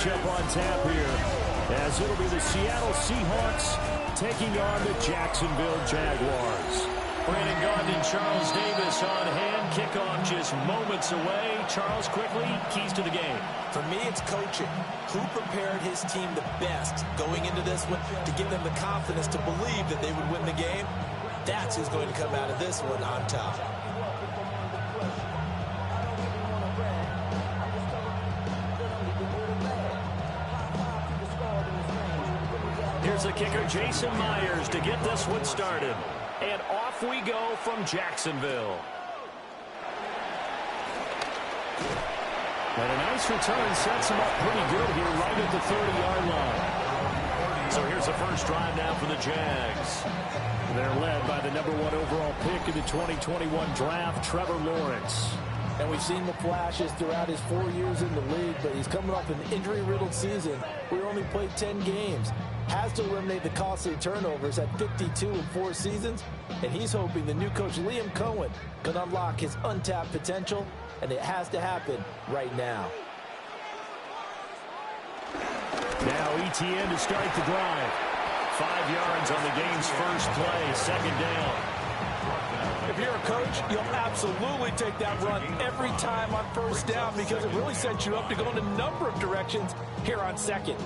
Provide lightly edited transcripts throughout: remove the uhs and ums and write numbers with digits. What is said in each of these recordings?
matchup on tap here, as it'll be the Seattle Seahawks taking on the Jacksonville Jaguars. Brandon Gaudin and Charles Davis on hand. Kickoff just moments away. Charles, quickly, keys to the game. For me, it's coaching. Who prepared his team the best going into this one to give them the confidence to believe that they would win the game? That's who's going to come out of this one on top. Here's the kicker, Jason Myers, to get this one started. And off we go from Jacksonville. And a nice return sets him up pretty good here right at the 30-yard line. So here's the first drive now for the Jags. They're led by the #1 overall pick in the 2021 draft, Trevor Lawrence. And we've seen the flashes throughout his 4 years in the league, but he's coming off an injury-riddled season where he only played 10 games. Has to eliminate the costly turnovers at 52 in 4 seasons, and he's hoping the new coach Liam Cohen can unlock his untapped potential, and it has to happen right now. Now ETN to start the drive. 5 yards on the game's first play, second down. If you're a coach, you'll absolutely take that run every time on first down because it really sets you up to go in a number of directions here on second.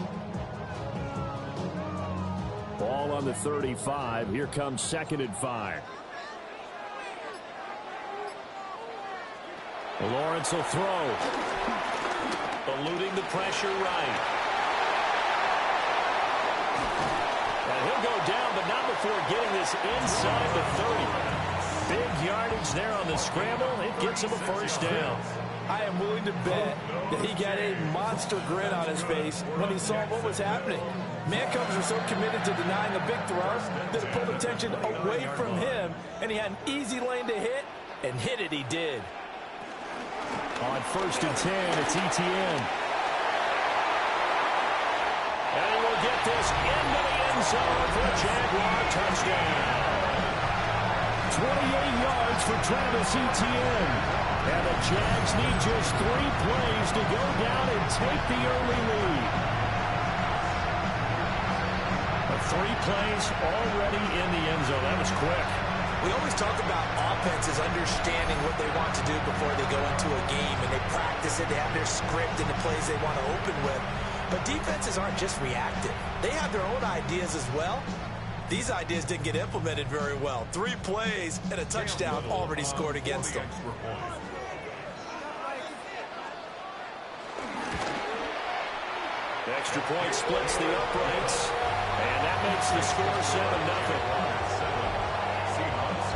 Ball on the 35. Here comes 2nd and 5. Lawrence will throw. Eluding the pressure right. And he'll go down, but not before getting this inside the 30. Big yardage there on the scramble. It gets him a first down. I am willing to bet that he got a monster grin on his face when he saw what was happening. Mancovers are so committed to denying the big throw that it pulled attention away from him, and he had an easy lane to hit, and hit it he did. On 1st and 10, it's ETN. And he will get this into the end zone for a Jaguar touchdown. 28 yards for Travis Etienne. And the Jags need just 3 plays to go down and take the early lead. 3 plays already in the end zone. That was quick. We always talk about offenses understanding what they want to do before they go into a game, and they practice it. They have their script and the plays they want to open with. But defenses aren't just reactive. They have their own ideas as well. These ideas didn't get implemented very well. 3 plays and a touchdown already scored against them. The extra point splits the uprights, and that makes the score 7-0.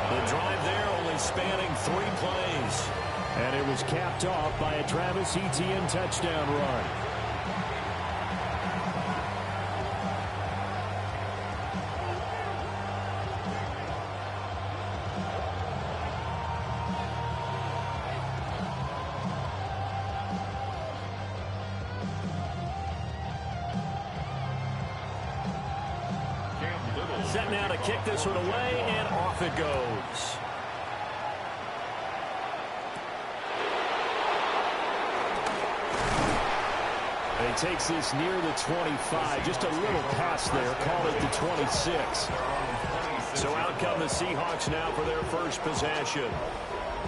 The drive there only spanning 3 plays. And it was capped off by a Travis Etienne touchdown run. Set now to kick this one away, and off it goes. And he takes this near the 25. Just a little pass there. Call it the 26. So out come the Seahawks now for their first possession.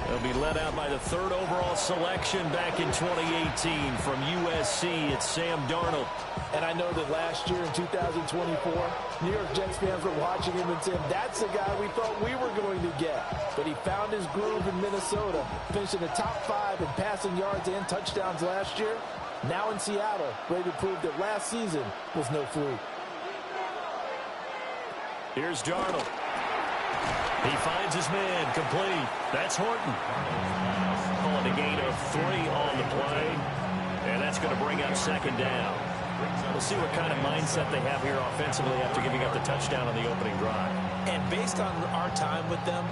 They'll be led out by the 3rd overall selection back in 2018 from USC. It's Sam Darnold. And I know that last year in 2024, New York Jets fans were watching him and saying, that's the guy we thought we were going to get. But he found his groove in Minnesota, finishing the top 5 in passing yards and touchdowns last year. Now in Seattle, ready to prove that last season was no fluke. Here's Darnold. He finds his man, complete. That's Horton. Calling a gain of 3 on the play. And that's going to bring up 2nd down. We'll see what kind of mindset they have here offensively after giving up the touchdown on the opening drive. And based on our time with them,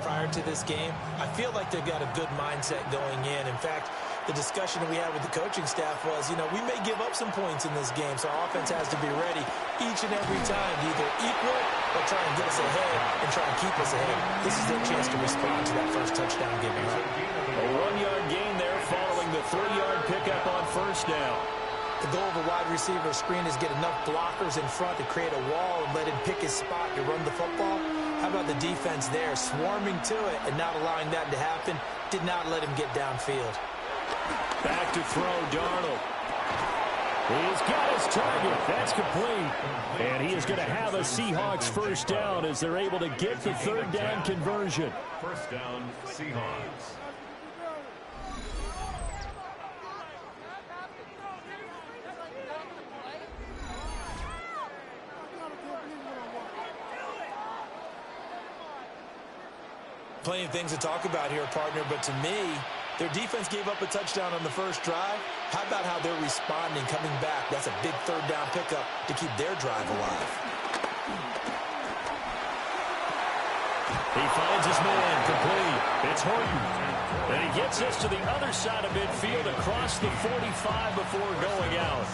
prior to this game, I feel like they've got a good mindset going in. In fact, the discussion that we had with the coaching staff was, we may give up some points in this game, so our offense has to be ready each and every time to either equal or try and get us ahead and try and keep us ahead. This is their chance to respond to that first touchdown given up. A 1-yard gain there following the 3-yard pickup on first down. The goal of a wide receiver screen is get enough blockers in front to create a wall and let him pick his spot to run the football. How about the defense there, swarming to it and not allowing that to happen? Did not let him get downfield. Back to throw, Darnold. He's got his target. That's complete. And he is going to have a Seahawks first down as they're able to get the third down conversion. First down, Seahawks. Plenty of things to talk about here, partner, but to me, their defense gave up a touchdown on the first drive. How about how they're responding, coming back? That's a big third down pickup to keep their drive alive. He finds his man, complete. It's Horton. And he gets us to the other side of midfield across the 45 before going out.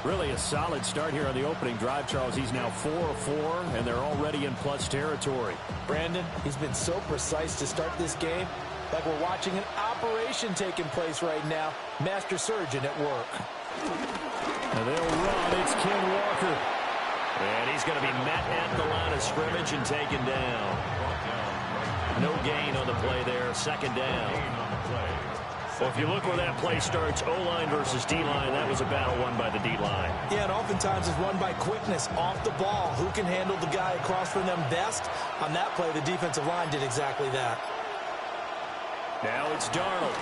Really a solid start here on the opening drive, Charles. He's now 4 of 4, and they're already in plus territory. Brandon, he's been so precise to start this game, like we're watching an operation taking place right now. Master surgeon at work. And they'll run. It's Ken Walker. And he's going to be met at the line of scrimmage and taken down. No gain on the play there. Second down. Well, if you look where that play starts, O-line versus D-line, that was a battle won by the D-line. Yeah, and oftentimes it's won by quickness off the ball. Who can handle the guy across from them best? On that play, the defensive line did exactly that. Now it's Darnold.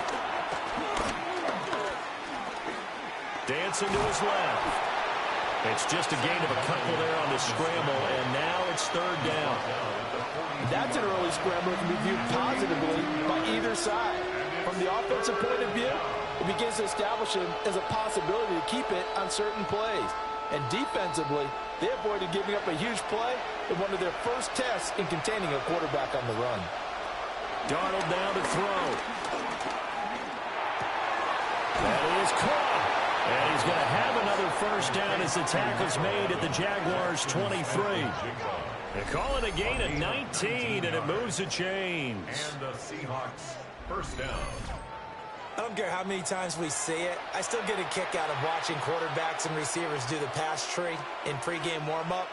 Dancing to his left. It's just a gain of a couple there on the scramble, and now it's third down. That's an early scramble that can be viewed positively by either side. From the offensive point of view, it begins to establish him as a possibility to keep it on certain plays. And defensively, they avoided giving up a huge play in one of their first tests in containing a quarterback on the run. Darnold down to throw. That is caught. And he's going to have another first down as the tackle's made at the Jaguars' 23. They call it a gain of 19, and it moves the chains. And the Seahawks first down. I don't care how many times we see it. I still get a kick out of watching quarterbacks and receivers do the pass tree in pregame warm-up.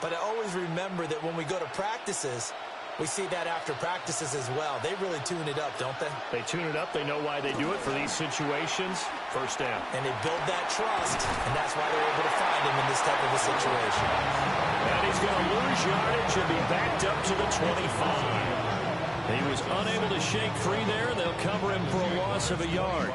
But I always remember that when we go to practices, we see that after practices as well. They really tune it up, don't they? They tune it up. They know why they do it for these situations. First down. And they build that trust, and that's why they're able to find him in this type of a situation. And he's going to lose yardage and be backed up to the 25. He was unable to shake free there. They'll cover him for a loss of a yard.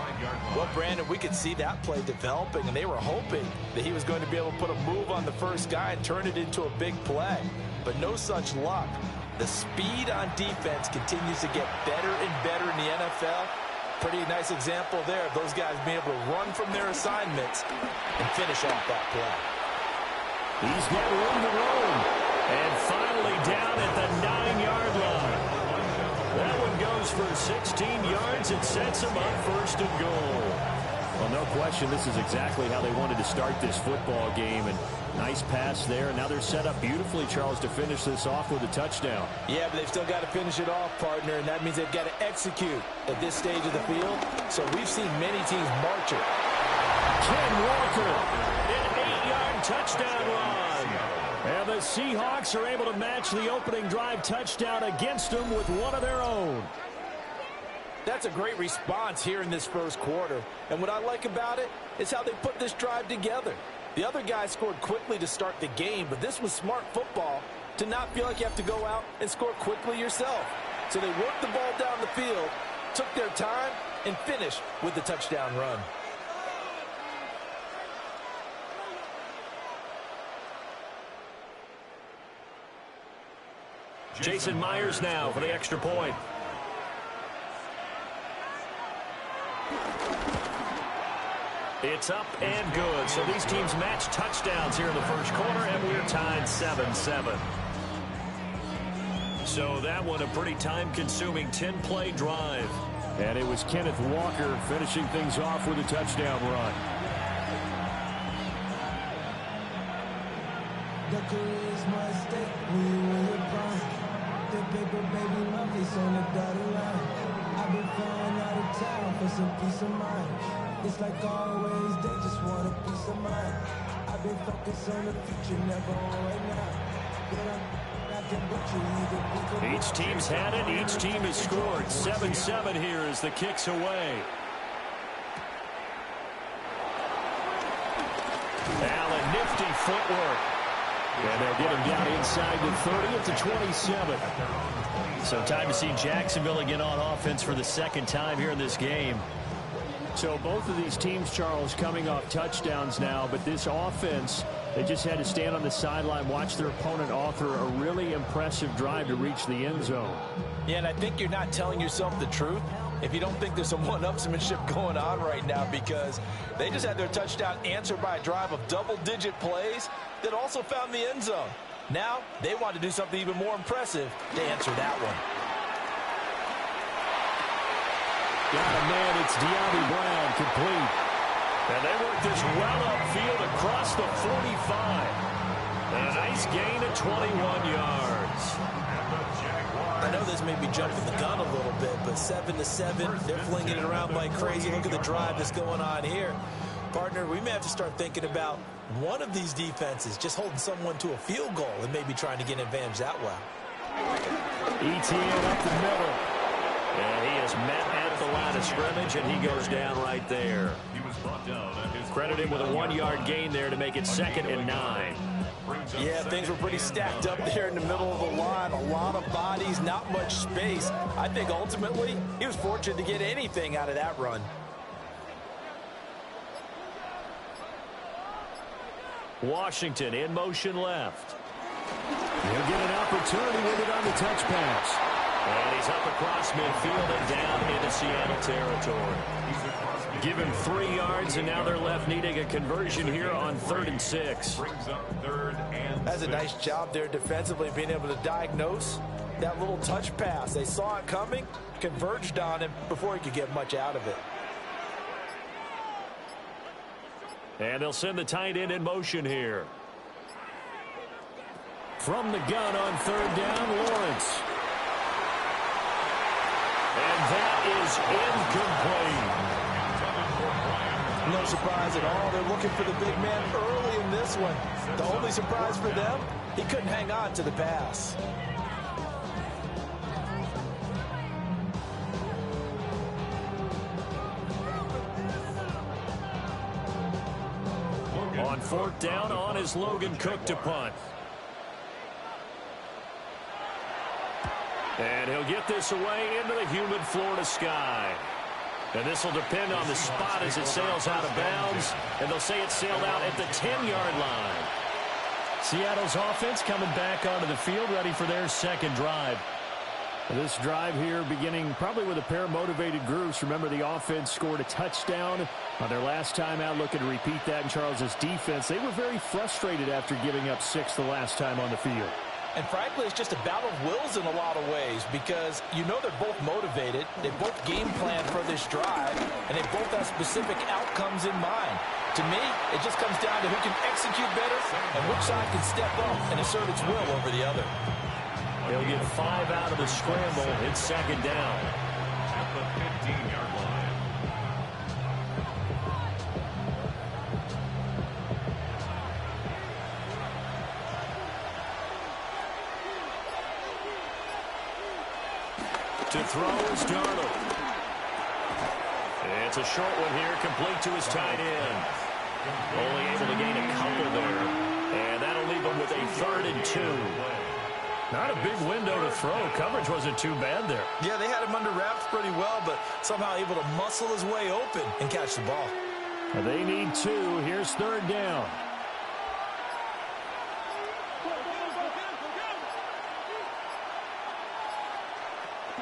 Well, Brandon, we could see that play developing, and they were hoping that he was going to be able to put a move on the first guy and turn it into a big play. But no such luck. The speed on defense continues to get better and better in the NFL. Pretty nice example there of those guys being able to run from their assignments and finish off that play. He's got room to roam. And finally down at the 9-yard line. That one goes for 16 yards. It sets him up first and goal. Well, no question, this is exactly how they wanted to start this football game. And nice pass there. Now they're set up beautifully, Charles, to finish this off with a touchdown. Yeah, but they've still got to finish it off, partner, and that means they've got to execute at this stage of the field. So we've seen many teams march it. Ken Walker, an 8-yard touchdown run. And the Seahawks are able to match the opening drive touchdown against them with one of their own. That's a great response here in this first quarter. And what I like about it is how they put this drive together. The other guys scored quickly to start the game, but this was smart football to not feel like you have to go out and score quickly yourself. So they worked the ball down the field, took their time, and finished with the touchdown run. Jason Myers now for the extra point. It's up and good. So these teams match touchdowns here in the first quarter, and we're tied 7-7. So that one a pretty time-consuming 10-play drive. And it was Kenneth Walker finishing things off with a touchdown run. The career's my stake when you in your prime. The paper, baby, love is on the dotted line. I've been flying out of town for some peace of mind. It's like always, they just want to focus on the future, never on right now. I can butcher you. Each team's had it. Each team has scored. 7-7 here as the kick's away. Allen, nifty footwork. And they'll get him down inside the 30 at the 27. So time to see Jacksonville get on offense for the second time here in this game. So both of these teams, Charles, coming off touchdowns now, but this offense, they just had to stand on the sideline, watch their opponent author a really impressive drive to reach the end zone. Yeah, and I think you're not telling yourself the truth if you don't think there's some one-upsmanship going on right now, because they just had their touchdown answered by a drive of double-digit plays that also found the end zone. Now they want to do something even more impressive to answer that one. Got a man, it's De'Ami Brown, complete. And they work this well upfield across the 45. And a nice gain of 21 yards. I know this may be jumping the gun a little bit, but 7-7, they're flinging it around like crazy. Look at the drive that's going on here. Partner, we may have to start thinking about one of these defenses just holding someone to a field goal and maybe trying to get an advantage that way. ETN up the middle. And he is met at the line of scrimmage, and he goes down right there. He was brought down at his Credit him with a 1-yard gain there to make it 2nd and 9. Yeah, things were pretty stacked up there in the middle of the line. A lot of bodies, not much space. I think ultimately he was fortunate to get anything out of that run. Washington in motion left. He'll get an opportunity with it on the touch pass. And he's up across midfield and down into Seattle territory. Give him 3 yards, and now they're left needing a conversion here on 3rd and 6. brings up 3rd and That's a nice job there defensively, being able to diagnose that little touch pass. They saw it coming, converged on him before he could get much out of it. And they'll send the tight end in motion here. From the gun on 3rd down, Lawrence. And that is incomplete. No surprise at all. They're looking for the big man early in this one. The only surprise for them, he couldn't hang on to the pass. On 4th down, on is Logan Cook to punt. And he'll get this away into the humid Florida sky. And this will depend on the spot as it sails out of bounds. And they'll say it sailed out at the 10-yard line. Seattle's offense coming back onto the field, ready for their 2nd drive. This drive here beginning probably with a pair of motivated groups. Remember, the offense scored a touchdown on their last time out, looking to repeat that in Charles's defense. They were very frustrated after giving up 6 the last time on the field. And frankly, it's just a battle of wills in a lot of ways, because you know they're both motivated. They both game plan for this drive, and they both have specific outcomes in mind. To me, it just comes down to who can execute better and which side can step up and assert its will over the other. They'll get 5 out of the scramble. It's 2nd down. at the 15-yard line. To throw is Darnold. It's a short one here, complete to his tight end. Only able to gain a couple there. And that'll leave him with a 3rd and 2. Not a big window to throw. Coverage wasn't too bad there. Yeah, they had him under wraps pretty well, but somehow able to muscle his way open and catch the ball. They need 2. Here's 3rd down.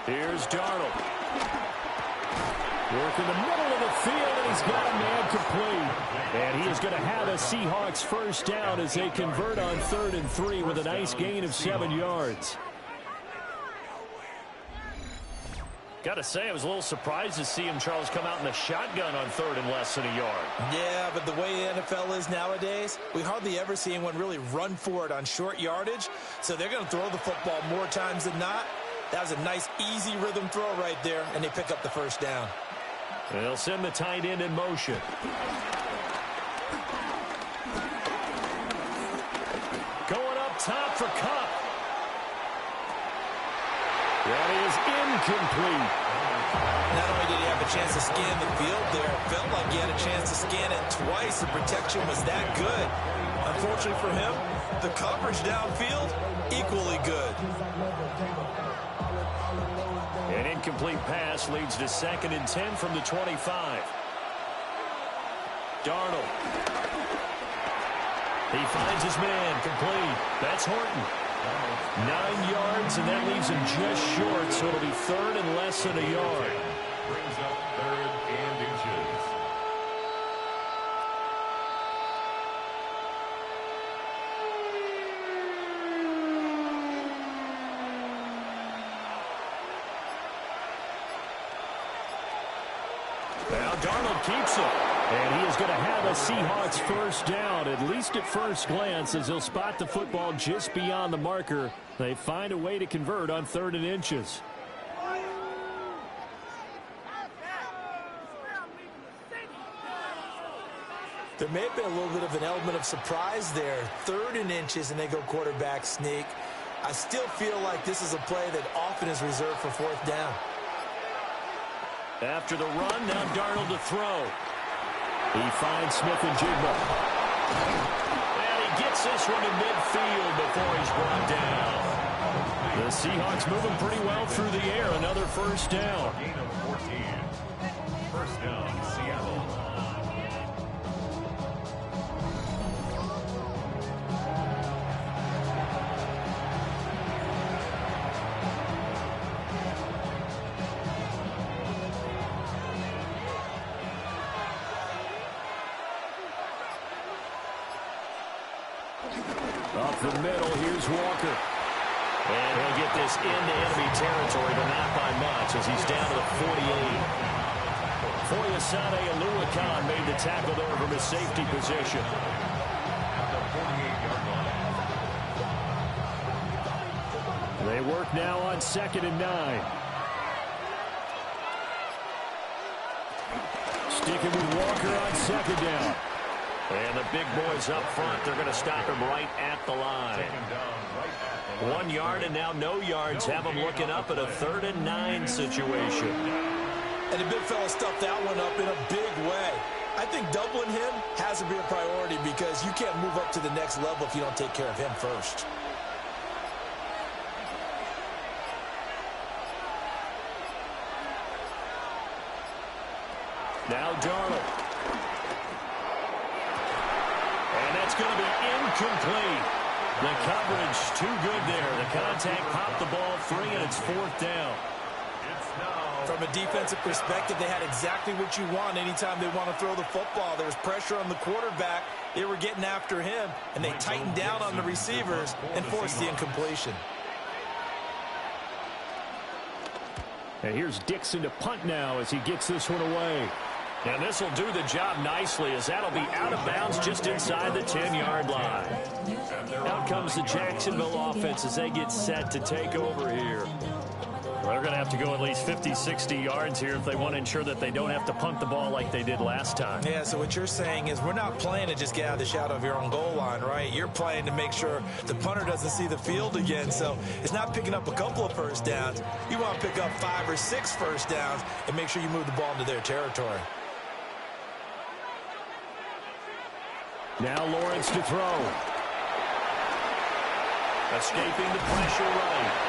Here's Darnold. Work in the middle of the field, and he's got a man complete. And he is going to have a Seahawks 1st down as they convert on 3rd and 3 with a nice gain of 7 yards. Got to say, I was a little surprised to see him, Charles, come out in the shotgun on 3rd and less than a yard. Yeah, but the way the NFL is nowadays, we hardly ever see anyone really run for it on short yardage. So they're going to throw the football more times than not. That was a nice, easy rhythm throw right there, and they pick up the 1st down. They'll send the tight end in motion. top for Cup. That is incomplete. Not only did he have a chance to scan the field there, it felt like he had a chance to scan it twice. The protection was that good. Unfortunately for him, the coverage downfield, equally good. An incomplete pass leads to 2nd and 10 from the 25. Darnold. He finds his man, complete. That's Horton. 9 yards, and that leaves him just short, so it'll be 3rd and less than a yard. Brings up 3rd and inches. Now Darnold keeps it. And he is going to have a Seahawks first down, at least at first glance, as he'll spot the football just beyond the marker. They find a way to convert on 3rd and inches. There may have been a little bit of an element of surprise there. 3rd and inches, and they go quarterback sneak. I still feel like this is a play that often is reserved for 4th down. After the run, now Darnold to throw. He finds Smith and Jigba. And he gets this one to midfield before he's brought down. The Seahawks moving pretty well through the air. Another first down. Gain of 14. First down, Seattle. Up the middle, here's Walker. And he'll get this into enemy territory, but not by much, as he's down to the 48. Foyesade Aluakan made the tackle there from his safety position. At the 48-yard line. They work now on 2nd and 9. Sticking with Walker on 2nd down. And the big boys up front, they're going to stop him right at the line. 1 yard and now no yards. Have him looking up at a 3rd and 9 situation. And the big fella stuffed that one up in a big way. I think doubling him has to be a priority because you can't move up to the next level if you don't take care of him first. Now Darnold. And that's going to be incomplete. The coverage too good there. The contact popped the ball free, and it's 4th down. From a defensive perspective, they had exactly what you want anytime they want to throw the football. There was pressure on the quarterback. They were getting after him, and they tightened down on the receivers and forced the incompletion. And here's Dixon to punt now as he gets this one away. And this will do the job nicely, as that'll be out of bounds just inside the 10-yard line. Out comes the Jacksonville offense as they get set to take over here. Well, they're going to have to go at least 50, 60 yards here if they want to ensure that they don't have to punt the ball like they did last time. Yeah, so what you're saying is we're not playing to just get out of the shadow of your own goal line, right? You're playing to make sure the punter doesn't see the field again. So it's not picking up a couple of first downs. You want to pick up 5 or 6 first downs and make sure you move the ball into their territory. Now Lawrence to throw. Escaping the pressure right.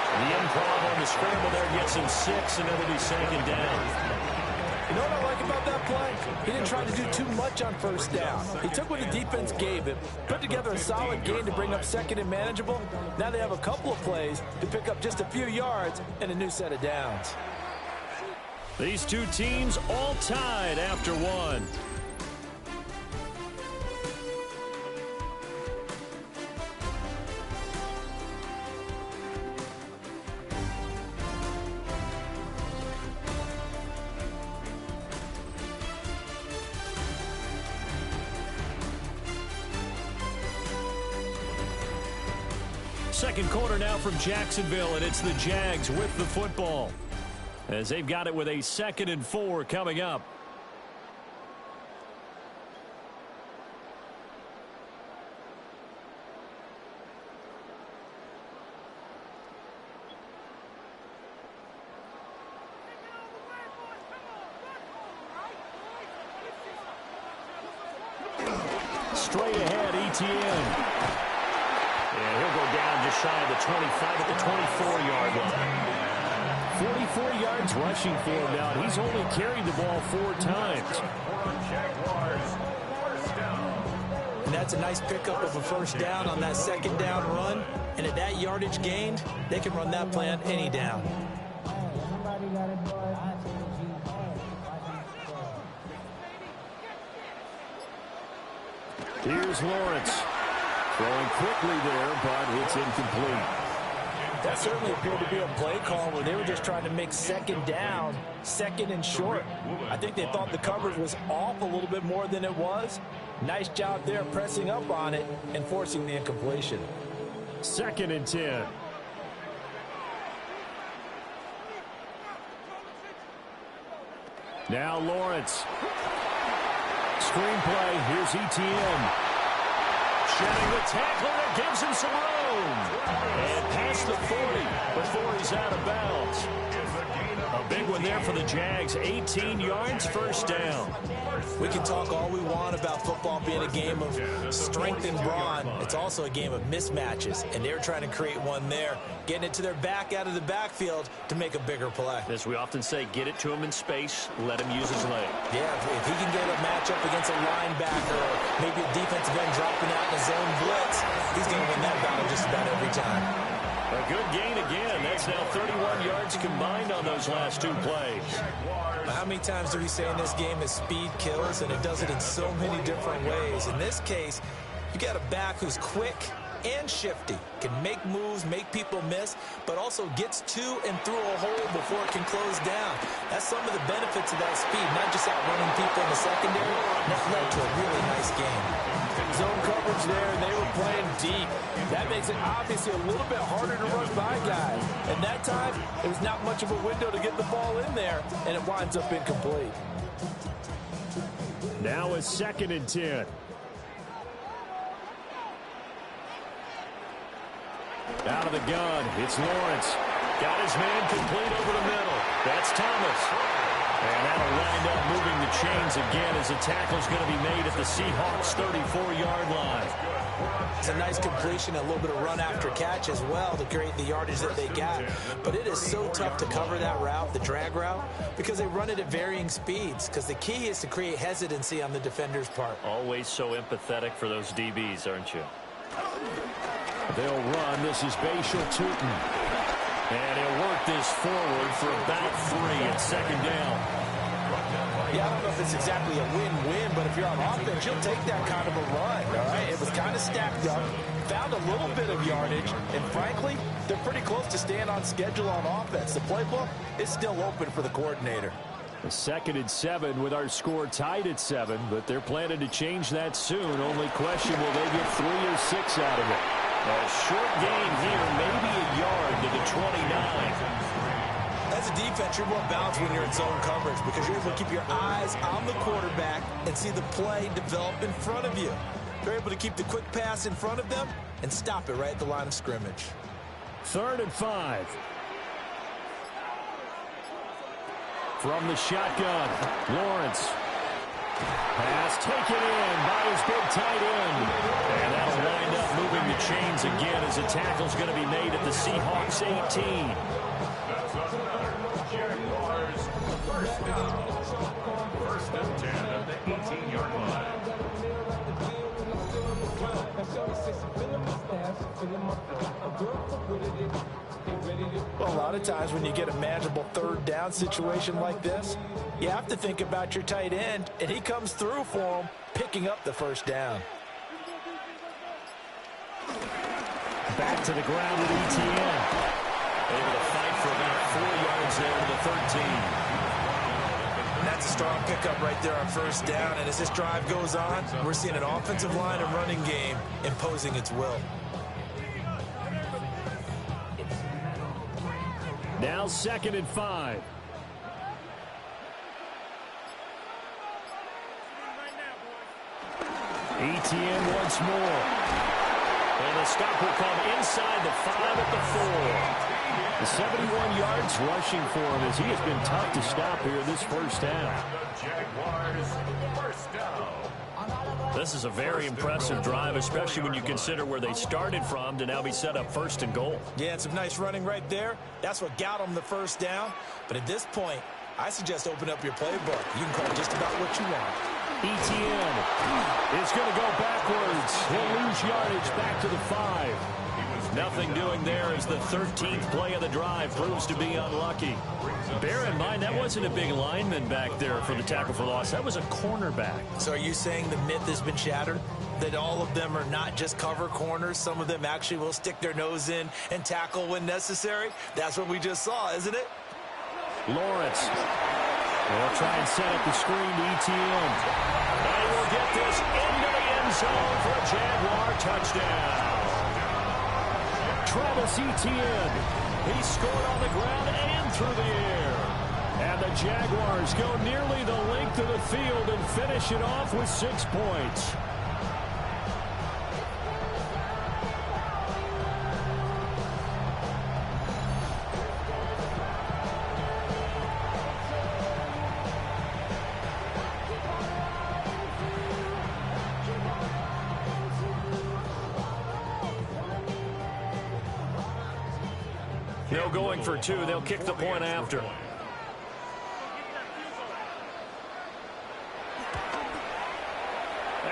The improv on the scramble there gets him 6, and it'll be 2nd down. You know what I like about that play? He didn't try to do too much on first down. He took what the defense gave him, put together a solid game to bring up 2nd and manageable. Now they have a couple of plays to pick up just a few yards and a new set of downs. These two teams all tied after one. Second quarter now from Jacksonville, and it's the Jags with the football as they've got it with a 2nd and 4 coming up. Straight ahead, ETN. And he'll go down just shy of the 25 at the 24-yard line. 44 yards rushing for him now. He's only carried the ball 4 times. And that's a nice pickup of a first down on that second down run. And at that yardage gained, they can run that play on any down. Here's Lawrence. Throwing quickly there, but it's incomplete. That certainly appeared to be a play call where they were just trying to make second down, second and short. I think they thought the coverage was off a little bit more than it was. Nice job there pressing up on it and forcing the incompletion. 2nd and 10. Now Lawrence. Screenplay. Here's ETN. Shedding the tackler that gives him some room. And past the 40 before he's out of bounds. A big one there for the Jags. 18 yards, first down. We can talk all we want about football being a game of strength and brawn. It's also a game of mismatches, and they're trying to create one there, getting it to their back out of the backfield to make a bigger play. As we often say, get it to him in space, let him use his leg. Yeah, if he can get a matchup against a linebacker or maybe a defensive end dropping out in a zone blitz, he's going to win that battle just about every time. A good gain again. That's now 31 yards combined on those last 2 plays. How many times do we say in this game that speed kills, and it does it in so many different ways? In this case, you got a back who's quick and shifty, can make moves, make people miss, but also gets to and through a hole before it can close down. That's some of the benefits of that speed, not just outrunning people in the secondary. That led to a really nice game. Zone coverage there, and they were playing deep. That makes it obviously a little bit harder to run by guys. And that time, there was not much of a window to get the ball in there, and it winds up incomplete. Now it's 2nd and 10. Out of the gun, it's Lawrence. Got his man complete over the middle. That's Thomas. And that'll wind up moving the chains again as the tackle's going to be made at the Seahawks' 34-yard line. It's a nice completion, a little bit of run after catch as well to create the yardage that they got. But it is so tough to cover that route, the drag route, because they run it at varying speeds. Because the key is to create hesitancy on the defender's part. Always so empathetic for those DBs, aren't you? They'll run. This is Bashal Tootin. And he'll work this forward for about 3 at 2nd down. Yeah, I don't know if it's exactly a win-win, but if you're on offense, you'll take that kind of a run, all right? It was kind of stacked up, found a little bit of yardage, and frankly, they're pretty close to staying on schedule on offense. The playbook is still open for the coordinator. 2nd and 7 with our score tied at 7, but they're planning to change that soon. Only question, will they get 3 or 6 out of it? A short gain here, maybe a yard to the 29. As a defense, you're more balanced when you're in zone coverage because you're able to keep your eyes on the quarterback and see the play develop in front of you. You're able to keep the quick pass in front of them and stop it right at the line of scrimmage. 3rd and 5. From the shotgun, Lawrence. Pass taken in by his big tight end. And that'll wind up moving the chains again as the tackle's going to be made at the Seahawks 18. Jaguars, first down. 1st and 10 at the 18-yard line. Well, a lot of times when you get a manageable 3rd down situation like this, you have to think about your tight end, and he comes through for him, picking up the 1st down. Back to the ground with ETN. Able to fight for about 4 yards there to the 13. And that's a strong pickup right there on 1st down. And as this drive goes on, we're seeing an offensive line and running game imposing its will. Now 2nd and 5. ETN once more. And the stop will come inside the 5 at the 4. The 71 yards rushing for him as he has been tough to stop here this 1st half. Jaguars, 1st down. This is a very impressive drive, especially when you consider where they started from to now be set up 1st and goal. Yeah, it's some nice running right there. That's what got them the first down. But at this point, I suggest open up your playbook. You can call just about what you want. Etienne is going to go backwards. He'll lose yardage back to the 5. Nothing doing there as the 13th play of the drive proves to be unlucky. Bear in mind, that wasn't a big lineman back there for the tackle for loss. That was a cornerback. So are you saying the myth has been shattered? That all of them are not just cover corners? Some of them actually will stick their nose in and tackle when necessary? That's what we just saw, isn't it? Lawrence. They'll try and set up the screen to Etienne. And he will get this into the end zone for a Jaguar touchdown. Travis Etienne. He scored on the ground and through the air. And the Jaguars go nearly the length of the field and finish it off with 6 points. No going for 2. They'll kick the point after.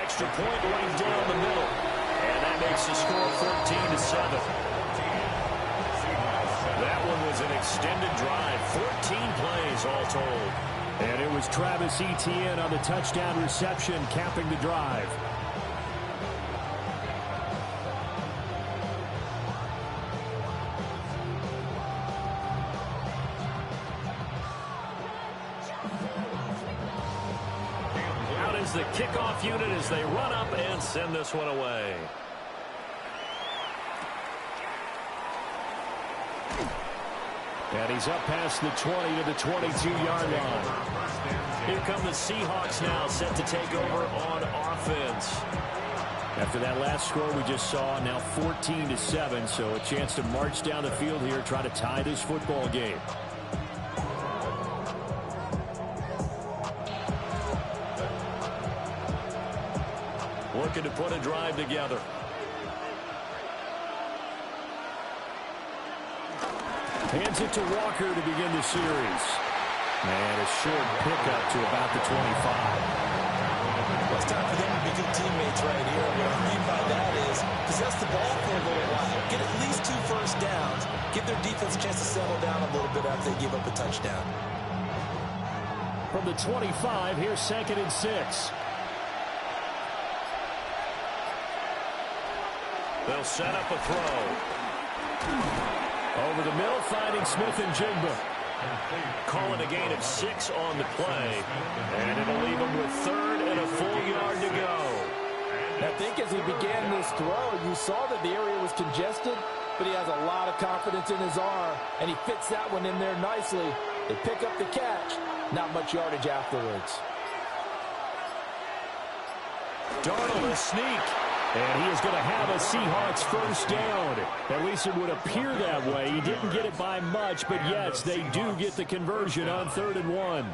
Extra point right down the middle. And that makes the score 14-7. That one was an extended drive. 14 plays all told. And it was Travis Etienne on the touchdown reception capping the drive. The kickoff unit as they run up and send this one away. And he's up past the 20 to the 22-yard line. Here come the Seahawks now, set to take over on offense. After that last score we just saw, now 14-7, so a chance to march down the field here, try to tie this football game. Looking to put a drive together. Hands it to Walker to begin the series. And a short pickup to about the 25. Well, it's time for them to be good teammates right here. What I mean by that is possess the ball for a little while. Get at least 2 first downs. Give their defense a chance to settle down a little bit after they give up a touchdown. From the 25, here's 2nd and 6. They'll set up a throw. Over the middle, finding Smith and Jigba. Calling a gain of 6 on the play. And it'll leave him with 3rd and a full yard to go. I think as he began this throw, you saw that the area was congested, but he has a lot of confidence in his arm, and he fits that one in there nicely. They pick up the catch, not much yardage afterwards. Darnold, a sneak. And he is going to have a Seahawks first down. At least it would appear that way. He didn't get it by much, but yes, they do get the conversion on 3rd and 1.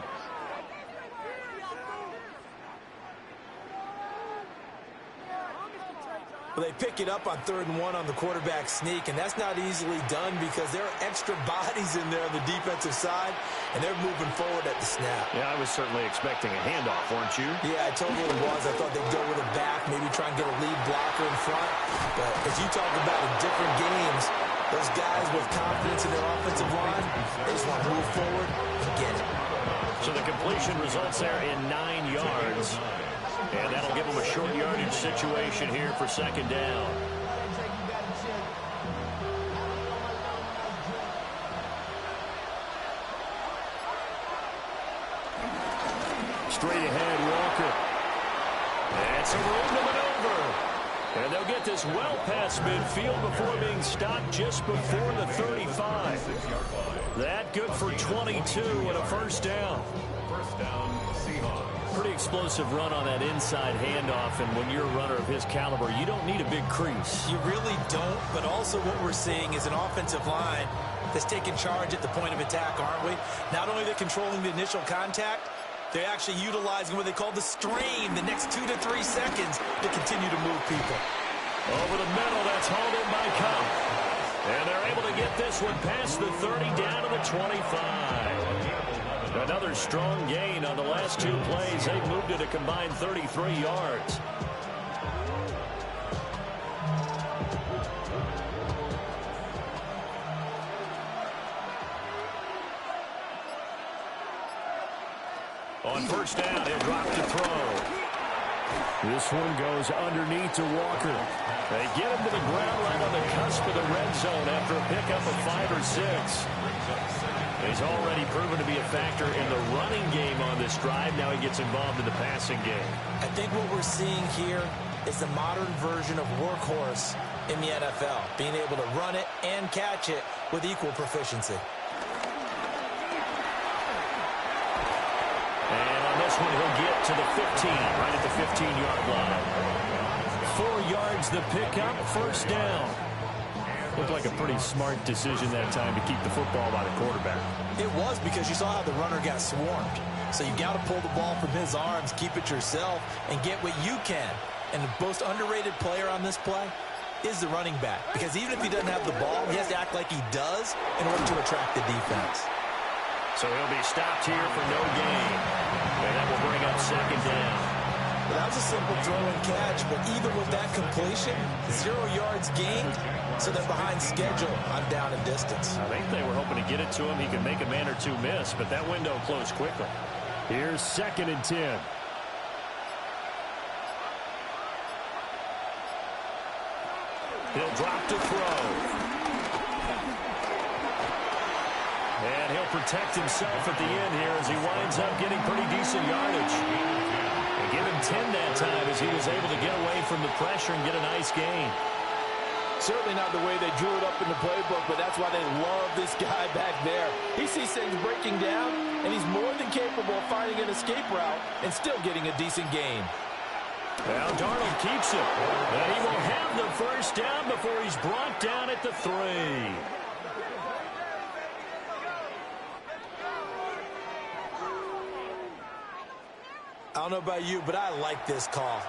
Well, they pick it up on 3rd and 1 on the quarterback sneak, and that's not easily done because there are extra bodies in there on the defensive side, and they're moving forward at the snap. Yeah, I was certainly expecting a handoff, weren't you? Yeah, I totally was. I thought they'd go with a back, maybe try and get a lead blocker in front. But as you talk about in different games, those guys with confidence in their offensive line, they just want to move forward and get it. So the completion results there in 9 yards. And that'll give them a short yardage situation here for 2nd down. Straight ahead, Walker. And some room to maneuver. And they'll get this well past midfield before being stopped just before the 35. That good for 22 and a first down. First down, Seahawks. Pretty explosive run on that inside handoff, and when you're a runner of his caliber, you don't need a big crease. You really don't, but also what we're seeing is an offensive line that's taking charge at the point of attack, aren't we? Not only are they controlling the initial contact, They're actually utilizing what they call the stream, the next 2 to 3 seconds to continue to move people. Over the middle, that's hauled in by Cup. And they're able to get this one past the 30 down to the 25. Another strong gain on the last 2 plays. They've moved it a combined 33 yards. On first down, he'll drop to throw. This one goes underneath to Walker. They get him to the ground right on the cusp of the red zone after a pickup of 5 or 6. He's already proven to be a factor in the running game on this drive. Now he gets involved in the passing game. I think what we're seeing here is the modern version of workhorse in the NFL, being able to run it and catch it with equal proficiency. And on this one, he'll get to the 15, right at the 15-yard line. 4 yards the pickup, first down. Looked like a pretty smart decision that time to keep the football by the quarterback. It was, because you saw how the runner got swarmed. So you got to pull the ball from his arms, keep it yourself, and get what you can. And the most underrated player on this play is the running back. Because even if he doesn't have the ball, he has to act like he does in order to attract the defense. So he'll be stopped here for no gain. And that will bring up second down. Well, that was a simple throw and catch, but even with that completion, 0 yards gained, so they're behind schedule on down and distance. I think they were hoping to get it to him. He could make a man or two miss, but that window closed quickly. Here's 2nd and 10. He'll drop to throw. And he'll protect himself at the end here as he winds up getting pretty decent yardage. They give him 10 that time as he was able to get away from the pressure and get a nice gain. Certainly not the way they drew it up in the playbook, but that's why they love this guy back there. He sees things breaking down, and he's more than capable of finding an escape route and still getting a decent gain. Well, Darnold keeps it. And he will have the first down before he's brought down at the 3. I don't know about you, but I like this call.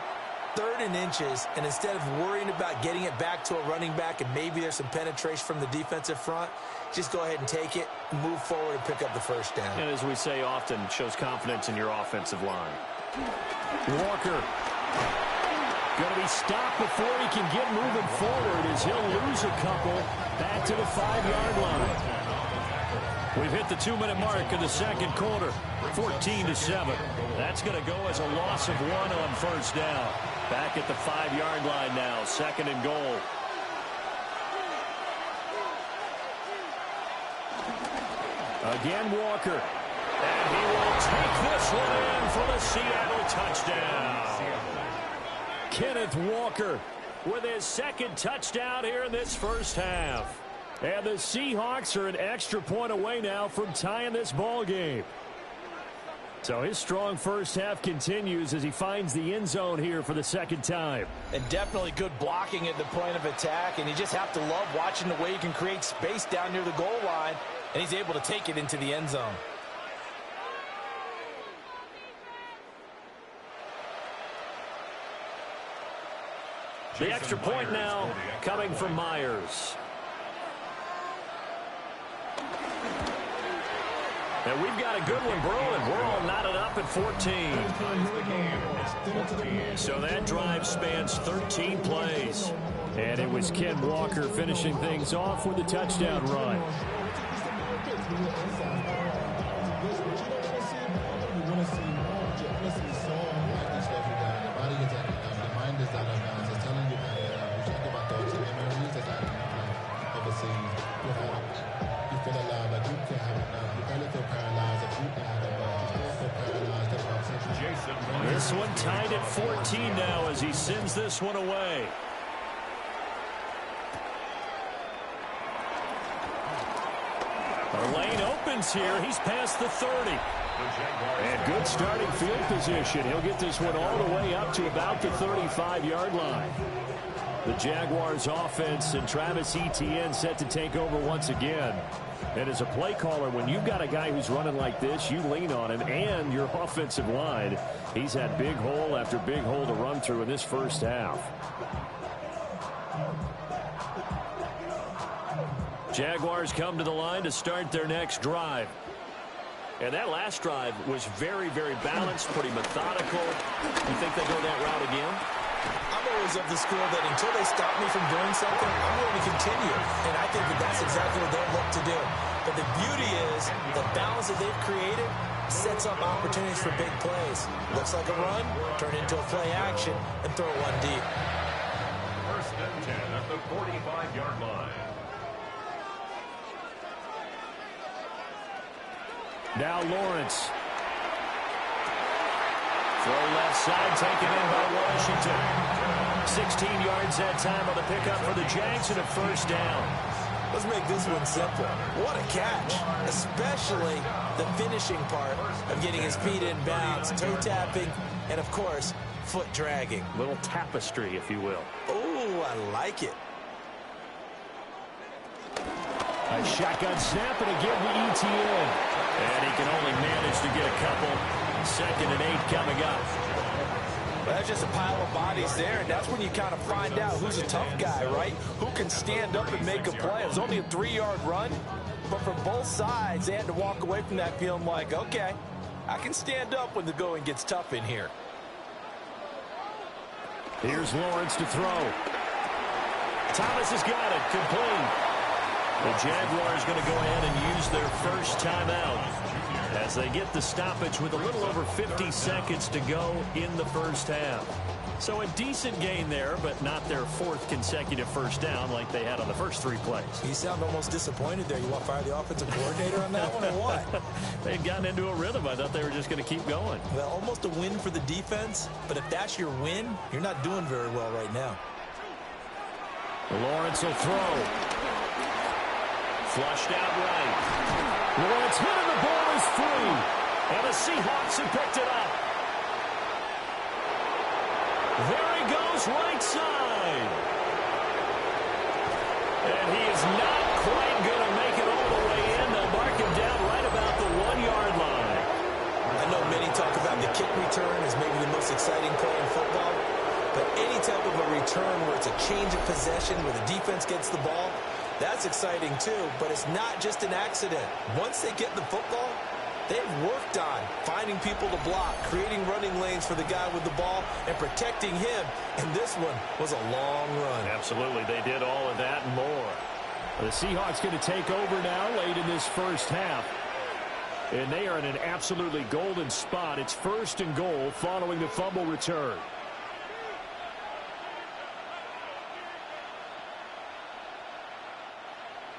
3rd and inches, and instead of worrying about getting it back to a running back and maybe there's some penetration from the defensive front, just go ahead and take it, move forward, and pick up the first down. And as we say often, shows confidence in your offensive line. Walker going to be stopped before he can get moving forward as he'll lose a couple back to the 5-yard line. We've hit the 2-minute mark in the second quarter, 14-7. That's going to go as a loss of 1 on first down. Back at the 5-yard line now, 2nd and goal. Again, Walker. And he will take this one in for the Seattle touchdown. Kenneth Walker with his 2nd touchdown here in this first half. And the Seahawks are an extra point away now from tying this ball game. So his strong first half continues as he finds the end zone here for the 2nd time. And definitely good blocking at the point of attack, and you just have to love watching the way he can create space down near the goal line, and he's able to take it into the end zone. The extra point now coming from Myers. And we've got a good one brewing. We're all knotted up at 14. So that drive spans 13 plays. And it was Ken Walker finishing things off with a touchdown run. This one tied at 14 now as he sends this one away. The lane opens here. He's past the 30. And good starting field position. He'll get this one all the way up to about the 35-yard line. The Jaguars offense and Travis Etienne set to take over once again. And as a play caller, when you've got a guy who's running like this, you lean on him and your offensive line. He's had big hole after big hole to run through in this first half. Jaguars come to the line to start their next drive. And that last drive was very, very balanced, pretty methodical. You think they go that route again? I'm always of the school that until they stop me from doing something, I'm going to continue. And I think that that's exactly what they'll look to do. But the beauty is the balance that they've created sets up opportunities for big plays. Looks like a run, turn into a play action, and throw one deep. First and 10 at the 45-yard line. Now Lawrence. Throw left side, taken in by Washington. 16 yards that time on the pickup for the Jags and a first down. Let's make this one simple. What a catch, especially the finishing part of getting his feet in bounds, toe tapping, and of course, foot dragging. Little tapestry, if you will. Oh, I like it. A shotgun snap and a give to Etienne. And he can only manage to get a couple. 2nd and 8 coming up. Well, that's just a pile of bodies there, and that's when you kind of find out who's a tough guy, right? Who can stand up and make a play. It was only a 3-yard run, but from both sides, they had to walk away from that feeling like, okay, I can stand up when the going gets tough in here. Here's Lawrence to throw. Thomas has got it. Complete. The Jaguars going to go ahead and use their first timeout as they get the stoppage with a little over 50 seconds to go in the first half. So a decent gain there, but not their 4th consecutive first down like they had on the first 3 plays. You sound almost disappointed there. You want to fire the offensive coordinator on that one or what? They'd gotten into a rhythm. I thought they were just going to keep going. Well, almost a win for the defense, but if that's your win, you're not doing very well right now. Lawrence will throw. Flushed out right. Lawrence hit and the ball is free. And the Seahawks have picked it up. There he goes, right side. And he is not quite going to make it all the way in. They'll mark him down right about the 1-yard line. I know many talk about the kick return as maybe the most exciting play in football. But any type of a return where it's a change of possession, where the defense gets the ball, that's exciting too, but it's not just an accident. Once they get the football, they've worked on finding people to block, creating running lanes for the guy with the ball, and protecting him. And this one was a long run. Absolutely, they did all of that and more. The Seahawks going to take over now late in this first half. And they are in an absolutely golden spot. It's 1st and goal following the fumble return.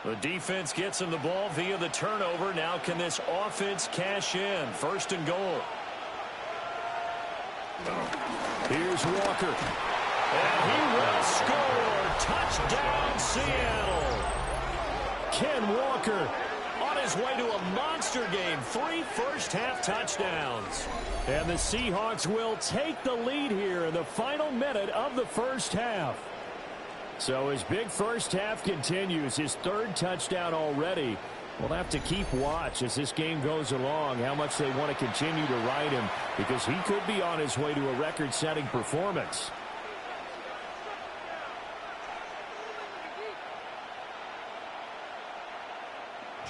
The defense gets him the ball via the turnover. Now can this offense cash in? 1st and goal. Here's Walker. And he will score. Touchdown, Seattle. Ken Walker on his way to a monster game. 3 first-half touchdowns. And the Seahawks will take the lead here in the final minute of the first half. So his big first half continues, his 3rd touchdown already. We'll have to keep watch as this game goes along, how much they want to continue to ride him, because he could be on his way to a record-setting performance.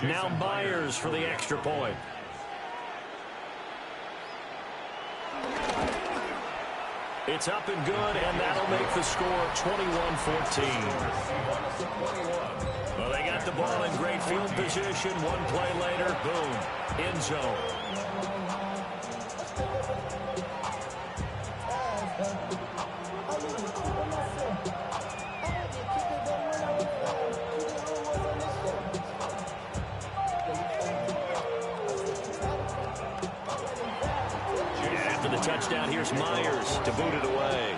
Now Myers for the extra point. It's up and good, and that'll make the score 21-14. Well, they got the ball in great field position. One play later, boom, end zone. After the touchdown, here's Myers to boot it away.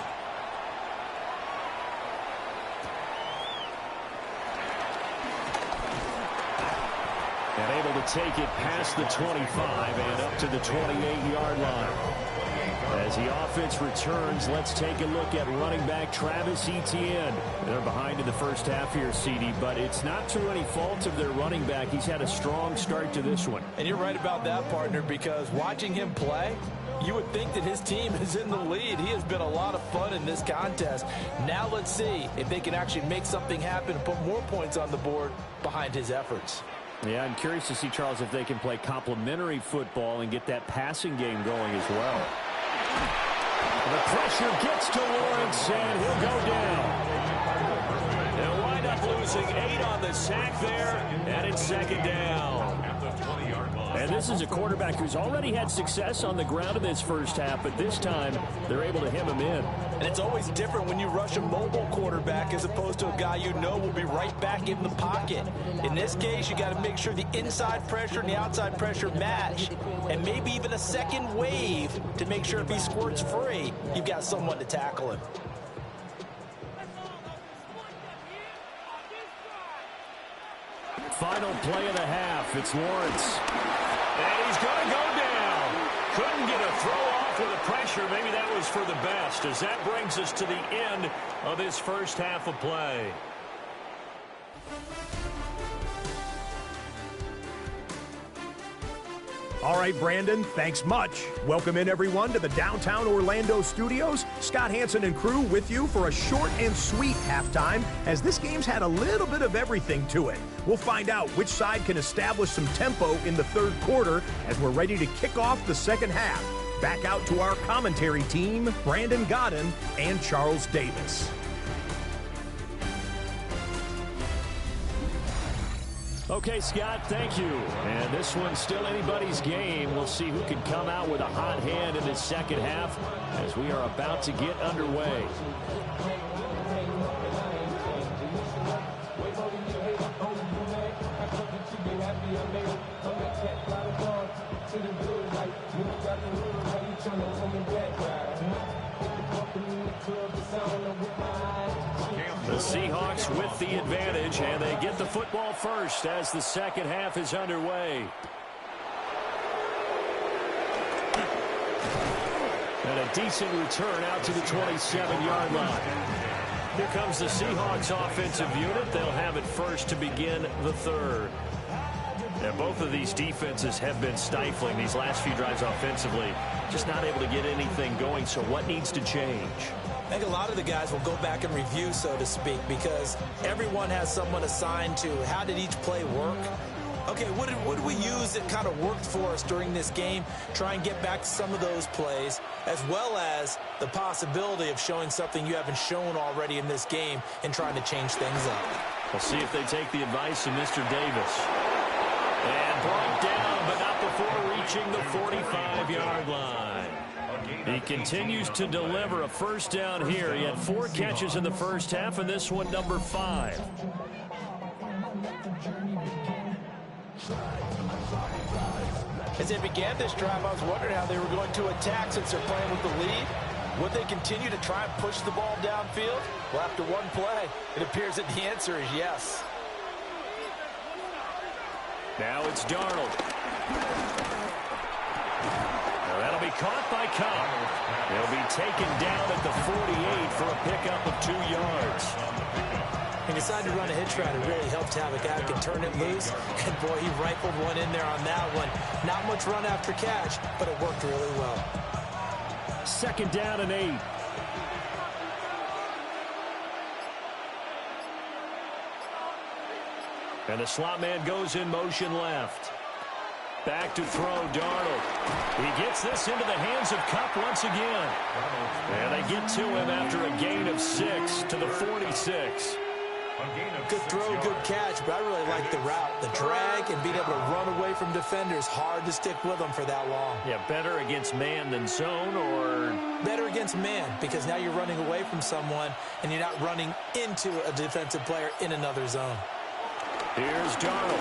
And able to take it past the 25 and up to the 28-yard line. As the offense returns, let's take a look at running back Travis Etienne. They're behind in the first half here, CD, but it's not through any fault of their running back. He's had a strong start to this one. And you're right about that, partner, because watching him play, you would think that his team is in the lead. He has been a lot of fun in this contest. Now let's see if they can actually make something happen and put more points on the board behind his efforts. Yeah, I'm curious to see, Charles, if they can play complementary football and get that passing game going as well. The pressure gets to Lawrence, and he'll go down. They'll wind up losing 8 on the sack there, and it's second down. And this is a quarterback who's already had success on the ground in this first half, but this time they're able to hem him in. And it's always different when you rush a mobile quarterback as opposed to a guy you know will be right back in the pocket. In this case, you got to make sure the inside pressure and the outside pressure match, and maybe even a second wave to make sure if he squirts free, you've got someone to tackle him. Final play of the half. It's Lawrence. And he's going to go down. Couldn't get a throw off with the pressure. Maybe that was for the best, as that brings us to the end of this first half of play. All right, Brandon, thanks much. Welcome in, everyone, to the downtown Orlando studios. Scott Hansen and crew with you for a short and sweet halftime, as this game's had a little bit of everything to it. We'll find out which side can establish some tempo in the third quarter as we're ready to kick off the second half. Back out to our commentary team, Brandon Godden and Charles Davis. Okay, Scott, thank you. And this one's still anybody's game. We'll see who can come out with a hot hand in this second half as we are about to get underway. The Seahawks with the advantage, and they get the football first as the second half is underway. And a decent return out to the 27-yard line. Here comes the Seahawks offensive unit. They'll have it first to begin the third. Now, both of these defenses have been stifling these last few drives offensively. Just not able to get anything going, so what needs to change? I think a lot of the guys will go back and review, so to speak, because everyone has someone assigned to how did each play work. Okay, what did we use that kind of worked for us during this game? Try and get back to some of those plays, as well as the possibility of showing something you haven't shown already in this game and trying to change things up. We'll see if they take the advice of Mr. Davis. And brought down, but not before reaching the 45-yard line. He continues to deliver a first down here. He had 4 catches in the first half, and this one number 5. As they began this drive, I was wondering how they were going to attack since they're playing with the lead. Would they continue to try and push the ball downfield? Well, after one play, it appears that the answer is yes. Now it's Darnold. Now that'll be caught by Cobb. He'll be taken down at the 48 for a pickup of 2 yards. He decided to run a hitch route. It really helped to have a guy who can turn it loose. And, boy, he rifled one in there on that one. Not much run after catch, but it worked really well. Second down and 8. And the slot man goes in motion left. Back to throw, Darnold. He gets this into the hands of Kupp once again. And they get to him after a gain of 6 to the 46. Good throw, good catch, but I really like the route. The drag and being able to run away from defenders. Hard to stick with them for that long. Yeah, better against man than zone, or? Better against man, because now you're running away from someone and you're not running into a defensive player in another zone. Here's Darnold.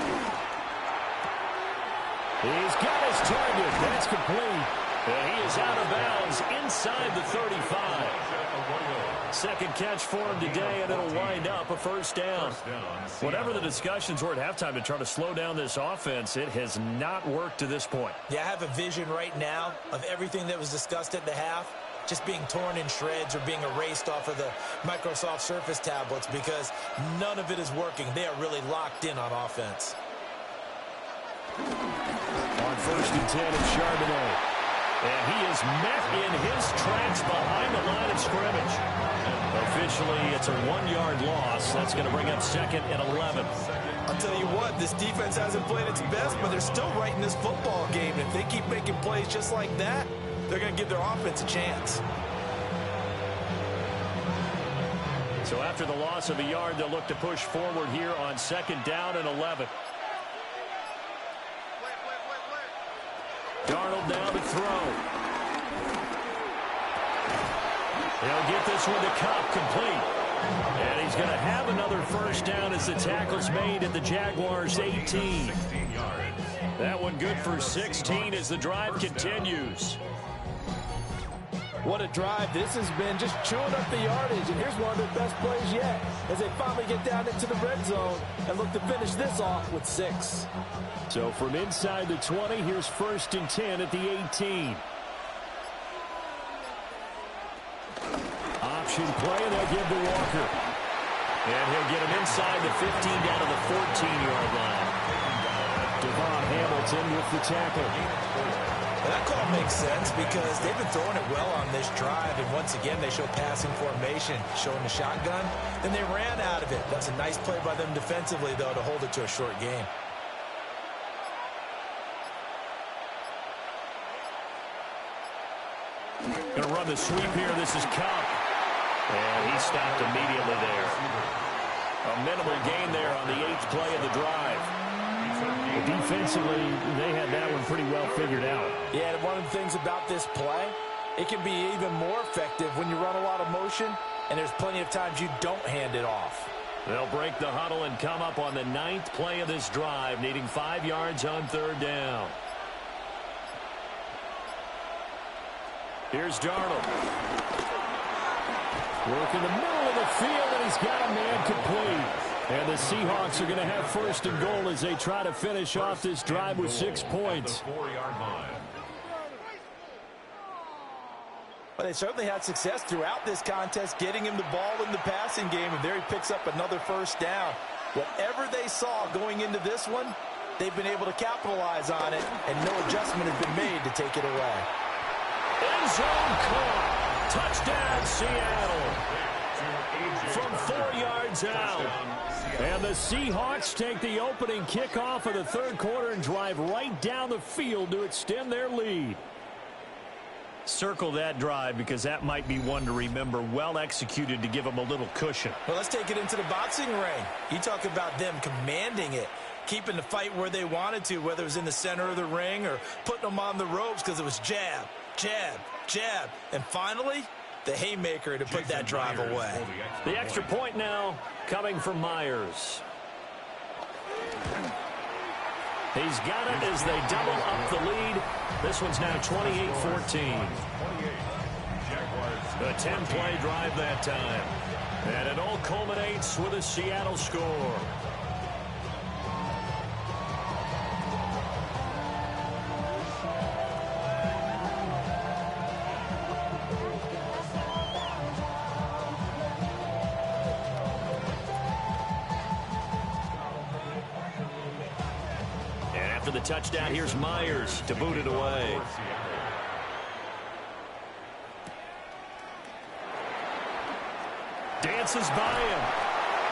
He's got his target. That's complete. And he is out of bounds inside the 35. Second catch for him today, and it'll wind up a first down. Whatever the discussions were at halftime to try to slow down this offense, it has not worked to this point. Yeah, I have a vision right now of everything that was discussed at the half just being torn in shreds or being erased off of the Microsoft Surface tablets because none of it is working. They are really locked in on offense. On 1st and 10, it's Charbonnet. And he is met in his tracks behind the line of scrimmage. Officially, it's a 1-yard loss. That's going to bring up 2nd and 11. I'll tell you what, this defense hasn't played its best, but they're still right in this football game. And if they keep making plays just like that, they're going to give their offense a chance. So after the loss of a yard, they'll look to push forward here on 2nd down and 11. Darnold down to throw. He'll get this one to Cup, complete. And he's going to have another first down as the tackle's made at the Jaguars' 18. That one good for 16 as the drive continues. What a drive this has been, just chewing up the yardage. And here's one of their best plays yet as they finally get down into the red zone and look to finish this off with 6. So from inside the 20, here's 1st and 10 at the 18. Option play, and they'll give to Walker. And he'll get him inside the 15 down to the 14-yard line. Devon Hamilton with the tackle. That call makes sense because they've been throwing it well on this drive, and once again they show passing formation, showing the shotgun. Then they ran out of it. That's a nice play by them defensively, though, to hold it to a short game. Going to run the sweep here. This is Cup. And he stopped immediately there. A minimal gain there on the 8th play of the drive. Defensively, they had that one pretty well figured out. Yeah, and one of the things about this play, it can be even more effective when you run a lot of motion, and there's plenty of times you don't hand it off. They'll break the huddle and come up on the 9th play of this drive, needing 5 yards on 3rd down. Here's Darnold. Work in the middle of the field, and he's got a man complete. And the Seahawks are going to have 1st and goal as they try to finish off this drive with 6 points. But they certainly had success throughout this contest, getting him the ball in the passing game, and there he picks up another first down. Whatever they saw going into this one, they've been able to capitalize on it, and no adjustment has been made to take it away. End zone caught. Touchdown, Seattle. From 4 yards out. And the Seahawks take the opening kickoff of the 3rd quarter and drive right down the field to extend their lead. Circle that drive because that might be one to remember. Well executed to give them a little cushion. Well, let's take it into the boxing ring. You talk about them commanding it, keeping the fight where they wanted to, whether it was in the center of the ring or putting them on the ropes because it was jab, jab, jab. And finally, the haymaker to put that drive away. The extra point now coming from Myers. He's got it as they double up the lead. This one's now 28-14. A 10-play drive that time. And it all culminates with a Seattle score. For the touchdown, here's Myers to boot it away. Dances by him.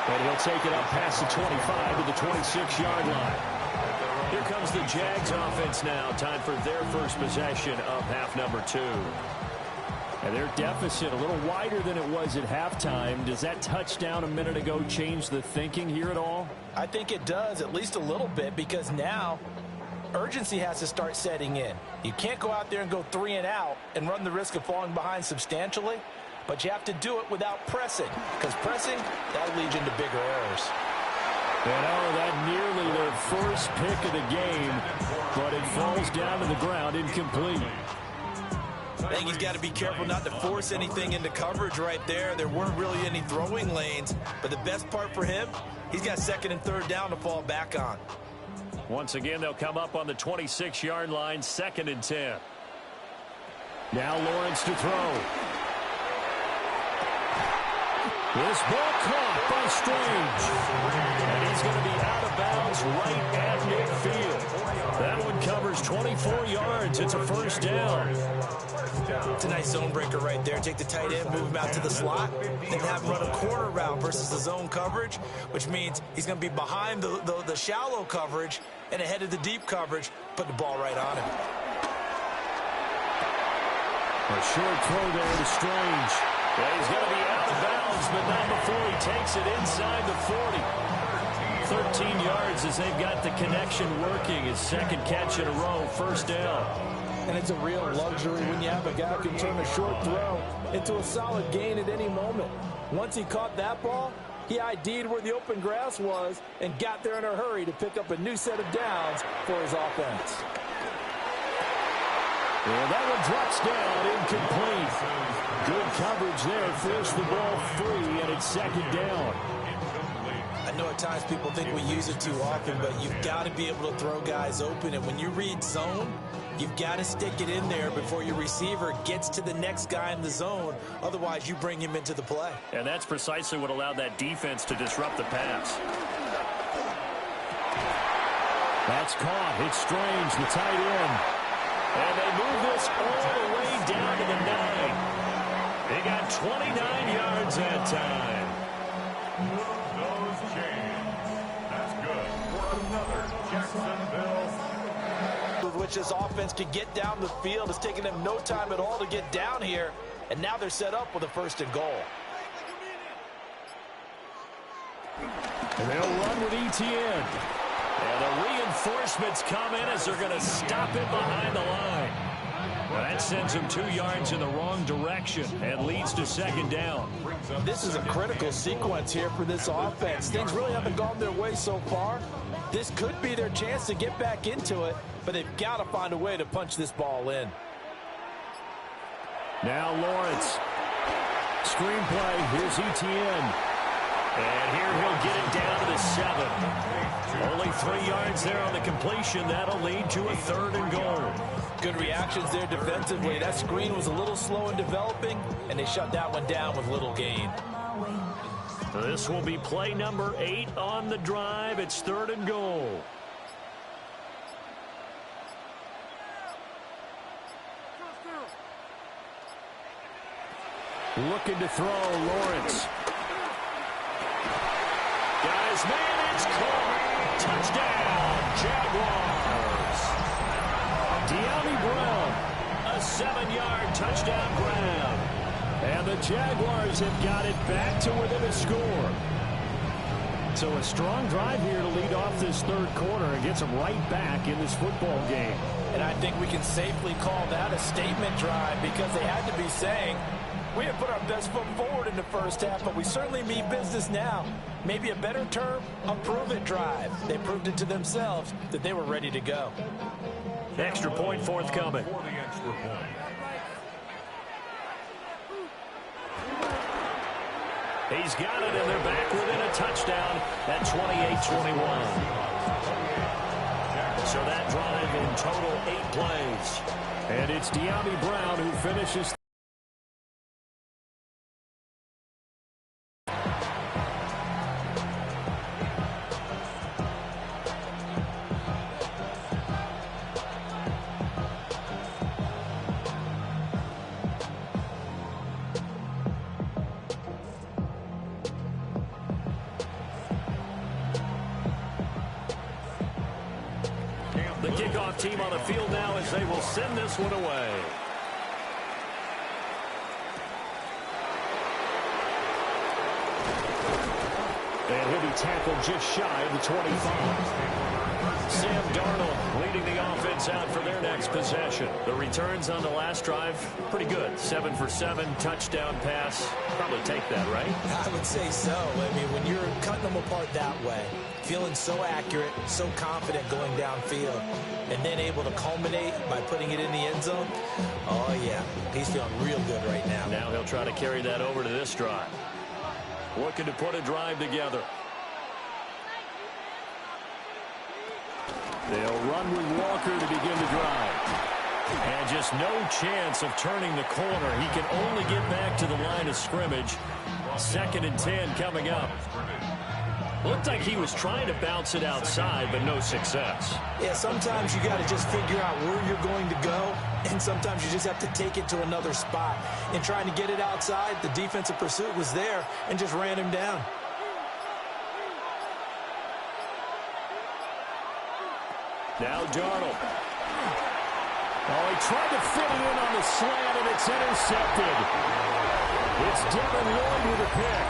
And he'll take it up past the 25 to the 26-yard line. Here comes the Jags offense now. Time for their first possession of half number 2. And their deficit a little wider than it was at halftime. Does that touchdown a minute ago change the thinking here at all? I think it does, at least a little bit, because now urgency has to start setting in. You can't go out there and go 3 and out and run the risk of falling behind substantially, but you have to do it without pressing, because pressing, that'll lead you into bigger errors. And that nearly their first pick of the game, but it falls down to the ground incomplete. I think he's got to be careful not to force anything into coverage right there. There weren't really any throwing lanes, but the best part for him, he's got second and third down to fall back on. Once again, they'll come up on the 26-yard line, 2nd and 10. Now Lawrence to throw. This ball caught by Strange. And he's going to be out of bounds right at midfield. That one covers 24 yards. It's a first down. It's a nice zone breaker right there. Take the tight end, move him out to the slot, then have him run a corner route versus the zone coverage, which means he's going to be behind the shallow coverage and ahead of the deep coverage, put the ball right on him. A short throw there to Strange. Yeah, he's going to be out of bounds, but not before he takes it inside the 40. 13 yards as they've got the connection working. His second catch in a row, first down. And it's a real luxury when you have a guy who can turn a short throw into a solid gain at any moment. Once he caught that ball, he ID'd where the open grass was and got there in a hurry to pick up a new set of downs for his offense. Well, that one drops down, incomplete. Good coverage there, forced the ball free, and it's second down. I know at times people think we use it too often, but you've got to be able to throw guys open. And when you read zone, you've got to stick it in there before your receiver gets to the next guy in the zone. Otherwise, you bring him into the play. And that's precisely what allowed that defense to disrupt the pass. That's caught. It's Strange, the tight end. And they move this all the way down to the 9. They got 29 yards that time. Those chains. That's good for another Jacksonville. With which this offense can get down the field. It's taken them no time at all to get down here. And now they're set up with a 1st and goal. And they'll run with ETN. And the reinforcements come in as they're going to stop him behind the line. Well, that sends him 2 yards in the wrong direction and leads to second down. This is a critical sequence here for this offense. Things really haven't gone their way so far. This could be their chance to get back into it, but they've got to find a way to punch this ball in. Now Lawrence. Screenplay. Here's ETN. And here he'll get it down to the 7. Only 3 yards there on the completion. That'll lead to a 3rd and goal. Good reactions there defensively. That screen was a little slow in developing, and they shut that one down with little gain. This will be play number 8 on the drive. It's 3rd and goal. Looking to throw, Lawrence. Guys, man, it's caught. Touchdown, Jaguars. De'Ami Brown, a 7-yard touchdown grab. And the Jaguars have got it back to within a score. So a strong drive here to lead off this 3rd quarter and gets them right back in this football game. And I think we can safely call that a statement drive because they had to be saying, we have put our best foot forward in the first half, but we certainly mean business now. Maybe a better term, a prove-it drive. They proved it to themselves that they were ready to go. Extra point forthcoming. For the extra point. He's got it, and they're back within a touchdown at 28-21. So that drive in total 8 plays. And it's De'Ami Brown who finishes. The kickoff team on the field now as they will send this one away. And he'll be tackled just shy of the 25. Sam Darnold leading leading the offense out for their next possession. The returns on the last drive, pretty good. 7 for 7, touchdown pass. Probably take that, right? I would say so. I mean, when you're cutting them apart that way, feeling so accurate, so confident going downfield, and then able to culminate by putting it in the end zone, oh, yeah, he's feeling real good right now. Now he'll try to carry that over to this drive. Looking to put a drive together. They'll run with Walker to begin the drive. And just no chance of turning the corner. He can only get back to the line of scrimmage. 2nd and 10 coming up. Looked like he was trying to bounce it outside, but no success. Yeah, sometimes you got to just figure out where you're going to go, and sometimes you just have to take it to another spot. In trying to get it outside, the defensive pursuit was there and just ran him down. Now Darnold. Oh, he tried to fit it in on the slant, and it's intercepted. It's Devin Lloyd with a pick.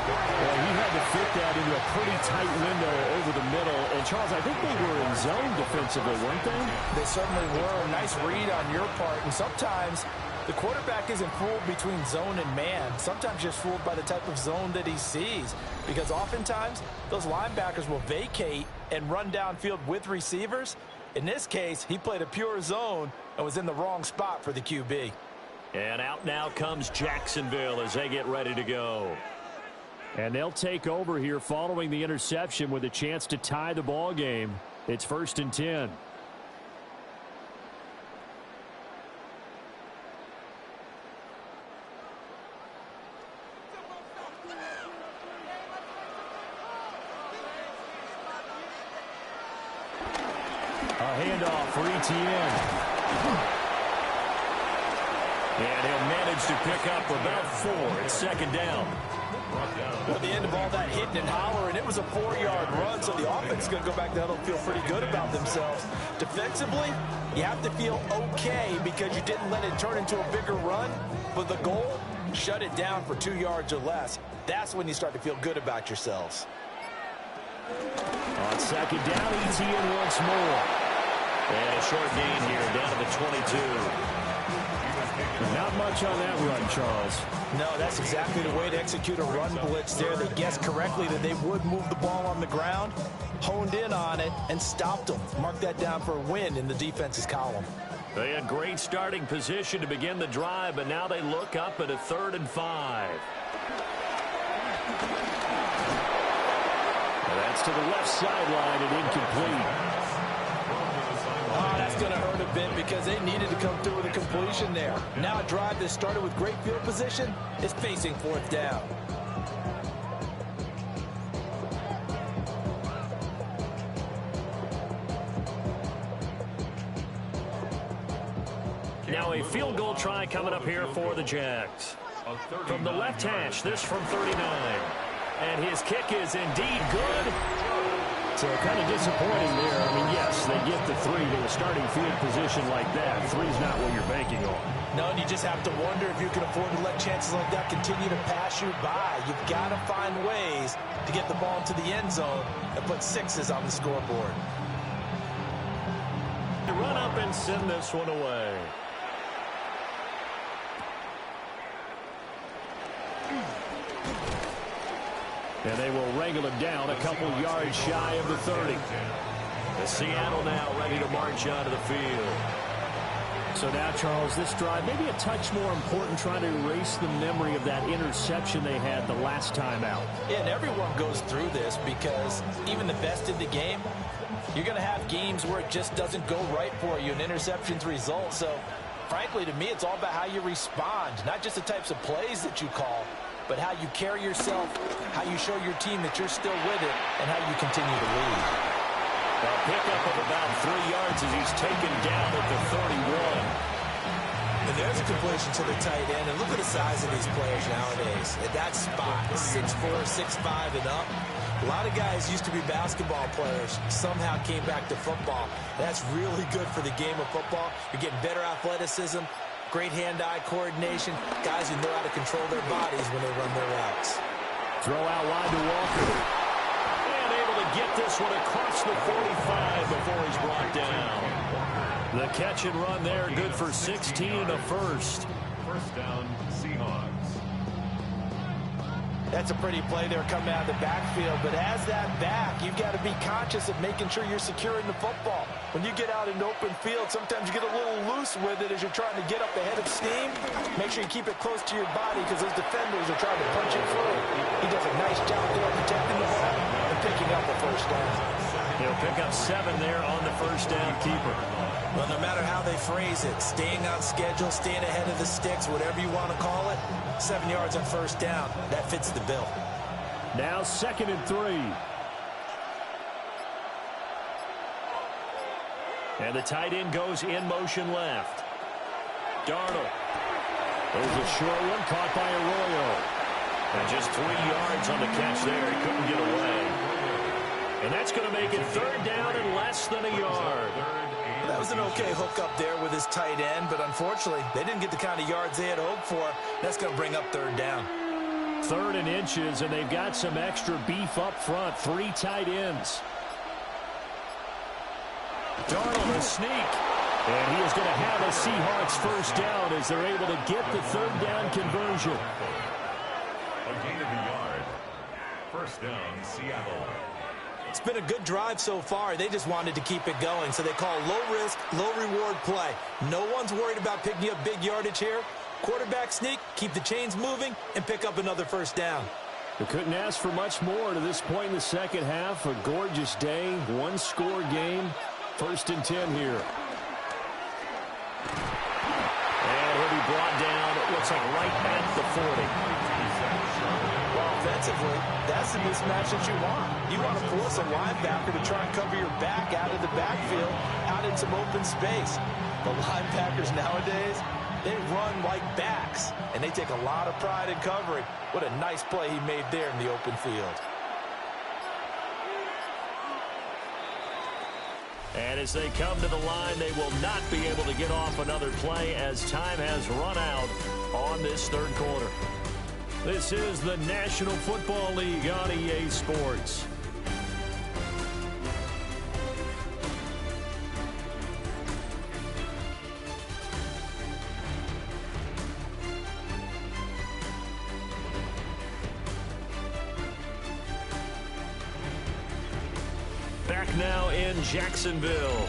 Well, he had to fit that into a pretty tight window over the middle. And, Charles, I think they were in zone defensively, weren't they? They certainly were. Nice read on your part. And sometimes the quarterback isn't fooled between zone and man. Sometimes just fooled by the type of zone that he sees. Because oftentimes, those linebackers will vacate and run downfield with receivers. In this case, he played a pure zone and was in the wrong spot for the QB. And out now comes Jacksonville as they get ready to go. And they'll take over here following the interception with a chance to tie the ball game. It's 1st and 10. A handoff for Etienne. And he'll manage to pick up about 4. It's 2nd down. At the end of all that hitting and hollering, it was a 4-yard run, so the offense is going to go back to huddle and feel pretty good about themselves. Defensively, you have to feel okay because you didn't let it turn into a bigger run, but the goal, shut it down for 2 yards or less. That's when you start to feel good about yourselves. On 2nd down, Etienne once more. And a short gain here, down to the 22. Not much on that run, Charles. No, that's exactly the way to execute a run blitz there. They guessed correctly that they would move the ball on the ground, honed in on it, and stopped them. Mark that down for a win in the defense's column. They had great starting position to begin the drive, but now they look up at a 3rd and 5. And that's to the left sideline and incomplete. Oh, that's going to hurt a bit because they needed to come through with a completion there. Now a drive that started with great field position is facing 4th down. Now a field goal try coming up here for the Jags. From the left hash, this from 39. And his kick is indeed good. So kind of disappointing there. I mean, yes, they get the 3 to a starting field position like that. 3's not what you're banking on. No, and you just have to wonder if you can afford to let chances like that continue to pass you by. You've got to find ways to get the ball into the end zone and put 6s on the scoreboard. They run up and send this one away. And they will wrangle him down a couple yards shy of the 30. The Seattle now ready to march onto the field. So now, Charles, this drive maybe a touch more important, trying to erase the memory of that interception they had the last time out. Yeah, and everyone goes through this because even the best in the game, you're going to have games where it just doesn't go right for you and interceptions result. So, frankly, to me, it's all about how you respond, not just the types of plays that you call, but how you carry yourself, how you show your team that you're still with it, and how you continue to lead. A pickup of about 3 yards as he's taken down at the 31. And there's a completion to the tight end. And look at the size of these players nowadays. At that spot, 6'4", 6'5", and up. A lot of guys used to be basketball players, somehow came back to football. That's really good for the game of football. You're getting better athleticism, great hand-eye coordination, guys who know how to control their bodies when they run their routes. Throw out wide to Walker. And able to get this one across the 45 before he's brought down. The catch and run there, good for 16 and a first. First down, Seahawks. That's a pretty play there coming out of the backfield, but as that back, you've got to be conscious of making sure you're securing the football. When you get out in open field, sometimes you get a little loose with it as you're trying to get up ahead of steam. Make sure you keep it close to your body because those defenders are trying to punch it through. He does a nice job there protecting the ball and picking up a first down. He'll pick up 7 there on the first down keeper. Well, no matter how they phrase it, staying on schedule, staying ahead of the sticks, whatever you want to call it, 7 yards on first down. That fits the bill. Now 2nd and 3. And the tight end goes in motion left. Darnold. There's a short one caught by Arroyo. And just 3 yards on the catch there. He couldn't get away. And that's going to make it 3rd down and less than a yard. That was an okay hookup there with his tight end, but unfortunately, they didn't get the kind of yards they had hoped for. That's going to bring up 3rd down. 3rd and inches, and they've got some extra beef up front. 3 tight ends. Darnold a sneak. And he is going to have a Seahawks first down as they're able to get the 3rd down conversion. A gain of a yard. First down, Seattle. It's been a good drive so far. They just wanted to keep it going, so they call low-risk, low-reward play. No one's worried about picking up big yardage here. Quarterback sneak, keep the chains moving, and pick up another first down. They couldn't ask for much more to this point in the second half. A gorgeous day, 1-score game. 1st and 10 here. And he'll be brought down, it looks like right at the 40. Well, offensively, that's the mismatch that you want. You want to force a linebacker to try and cover your back out of the backfield, out in some open space. The linebackers nowadays, they run like backs, and they take a lot of pride in covering. What a nice play he made there in the open field. And as they come to the line, they will not be able to get off another play as time has run out on this 3rd quarter. This is the National Football League on EA Sports. Back now in Jacksonville.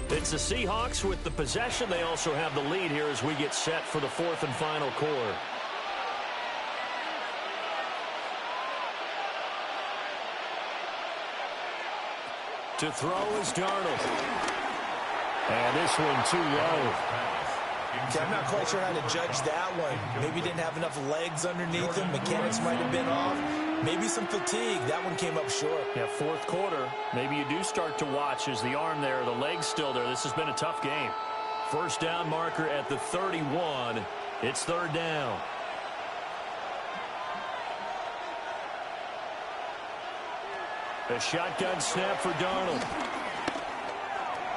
It's the Seahawks with the possession. They also have the lead here as we get set for the 4th and final quarter. To throw is Darnold. And this one too low. I'm not quite sure how to judge that one. Maybe didn't have enough legs underneath him. Mechanics might have been off. Maybe some fatigue. That one came up short. Yeah, 4th quarter. Maybe you do start to watch as the arm there, the leg's still there. This has been a tough game. First down marker at the 31. It's 3rd down. A shotgun snap for Darnold.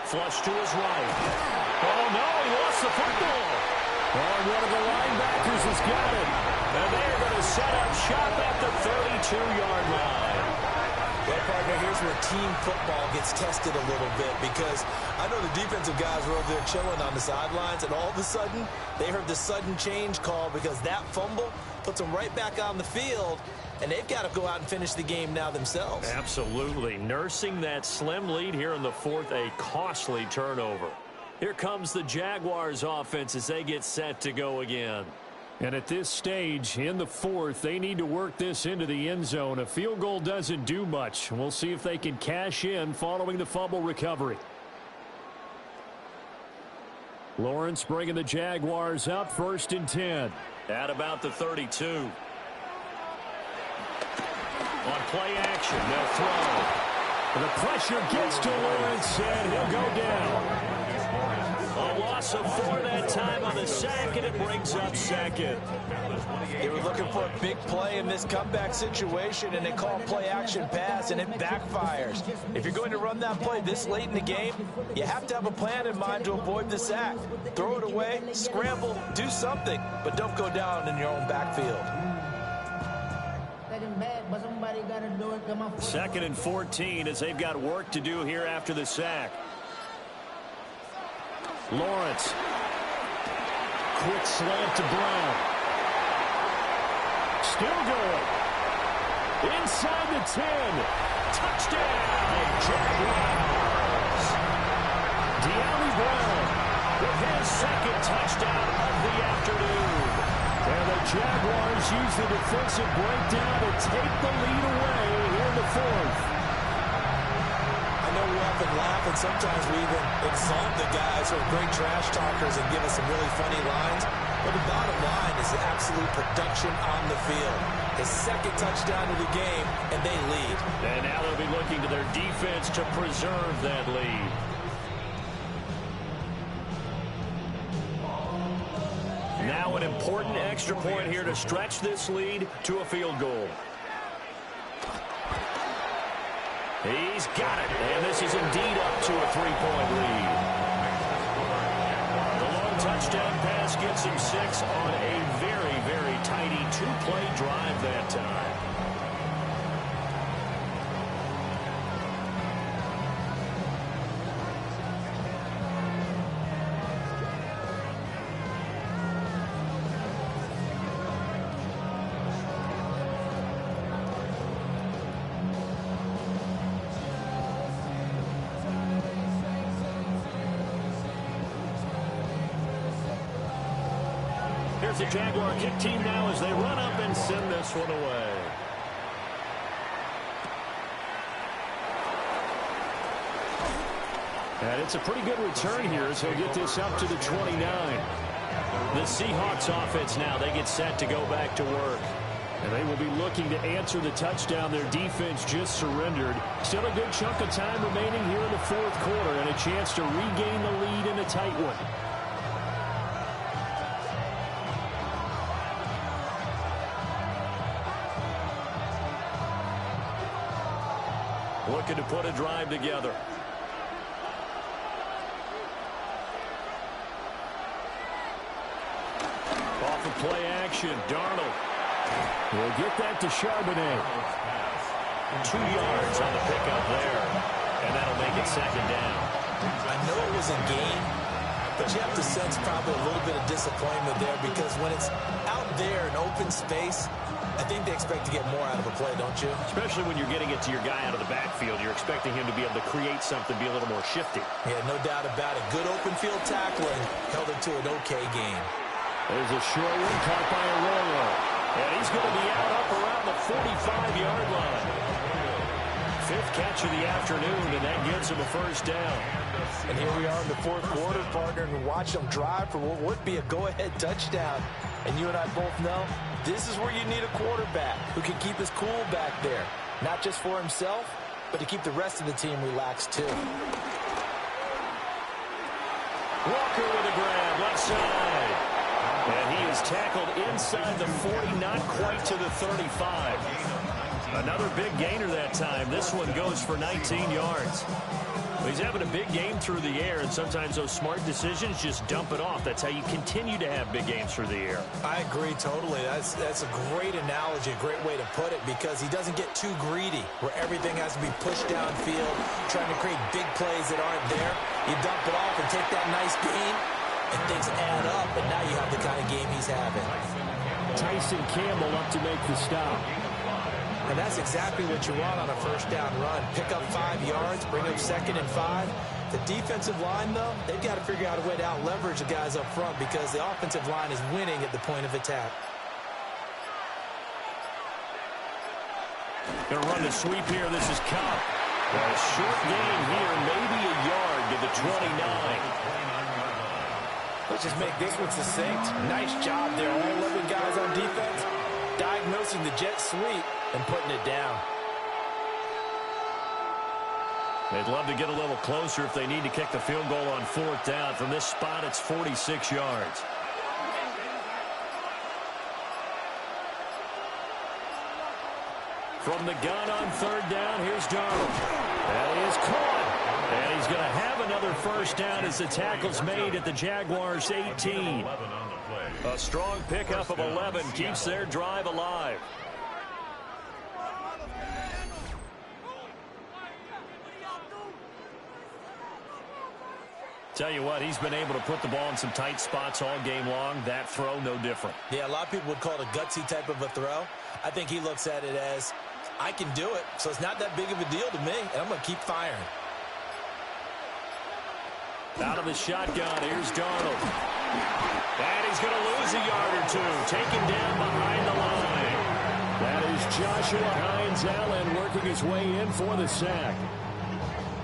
Flush to his right. Oh, no, he lost the football. And one of the linebackers has got it. And they're going to set up shop at the 32-yard line. Well, partner, here's where team football gets tested a little bit because I know the defensive guys were over there chilling on the sidelines, and all of a sudden, they heard the sudden change call because that fumble puts them right back on the field, and they've got to go out and finish the game now themselves. Absolutely. Nursing that slim lead here in the 4th, a costly turnover. Here comes the Jaguars offense as they get set to go again. And at this stage, in the 4th, they need to work this into the end zone. A field goal doesn't do much. We'll see if they can cash in following the fumble recovery. Lawrence bringing the Jaguars up, 1st and 10. At about the 32. On play action, they'll throw. The pressure gets to Lawrence, and he'll go down. A loss of 4 that time on the sack, and it brings up 2nd. They were looking for a big play in this comeback situation, and they call play action pass, and it backfires. If you're going to run that play this late in the game, you have to have a plan in mind to avoid the sack. Throw it away, scramble, do something, but don't go down in your own backfield. 2nd and 14 as they've got work to do here after the sack. Lawrence. Quick slant to Brown. Still going. Inside the 10. Touchdown, Jaguars. De'Ami Brown with his 2nd touchdown of the afternoon. And the Jaguars use the defensive breakdown to take the lead away here in the 4th. I know we often laugh, and sometimes we even exalt the guys who are great trash talkers and give us some really funny lines. But the bottom line is the absolute production on the field. His 2nd touchdown of the game, and they lead. And now they'll be looking to their defense to preserve that lead. Now an important extra point here to stretch this lead to a field goal. He's got it, and this is indeed up to a 3-point lead. The long touchdown pass gets him 6 on a very, very tidy 2-play drive that time. Here's the Jaguar kick team now as they run up and send this one away. And it's a pretty good return here as he'll get this up to the 29. The Seahawks offense now, they get set to go back to work. And they will be looking to answer the touchdown their defense just surrendered. Still a good chunk of time remaining here in the 4th quarter and a chance to regain the lead in a tight one. Looking to put a drive together. Off of play action, Darnold will get that to Charbonnet. 2 yards on the pickup there, and that'll make it 2nd down. I know it was a game, but you have to sense probably a little bit of disappointment there because when it's out there in open space, I think they expect to get more out of a play, don't you? Especially when you're getting it to your guy out of the backfield. You're expecting him to be able to create something, be a little more shifty. Yeah, no doubt about it. Good open field tackling held it to an okay game. There's a short one caught by a roller. And he's going to be up around the 45-yard line. 5th catch of the afternoon, and that gives him a 1st down. And here we are in the 4th quarter, partner, and watch them drive for what would be a go-ahead touchdown. And you and I both know this is where you need a quarterback who can keep his cool back there. Not just for himself, but to keep the rest of the team relaxed, too. Walker with a grab, left side. And he is tackled inside the 40, not quite to the 35. Another big gainer that time. This one goes for 19 yards. He's having a big game through the air, and sometimes those smart decisions just dump it off. That's how you continue to have big games through the air. I agree totally. That's a great analogy, a great way to put it, because he doesn't get too greedy where everything has to be pushed downfield, trying to create big plays that aren't there. You dump it off and take that nice gain, and things add up, and now you have the kind of game he's having. Tyson Campbell up to make the stop. And that's exactly what you want on a 1st down run. Pick up 5 yards, bring up 2nd and 5. The defensive line, though, they've got to figure out a way to out-leverage the guys up front because the offensive line is winning at the point of attack. Going to run the sweep here. This is Cobb. A short gain here, maybe a yard to the 29. Let's just make this one succinct. Nice job there. All 11 guys on defense diagnosing the jet sweep and putting it down. They'd love to get a little closer if they need to kick the field goal on 4th down. From this spot, it's 46 yards. From the gun on 3rd down, here's Darnold. And he is caught. And he's going to have another 1st down as the tackle's made at the Jaguars' 18. A strong pickup of 11 keeps their drive alive. Tell you what, he's been able to put the ball in some tight spots all game long. That throw, no different. Yeah, a lot of people would call it a gutsy type of a throw. I think he looks at it as, I can do it, so it's not that big of a deal to me, and I'm going to keep firing. Out of the shotgun, here's Darnold. And he's going to lose a yard or two. Taken down behind the line. That is Joshua Hines-Allen working his way in for the sack.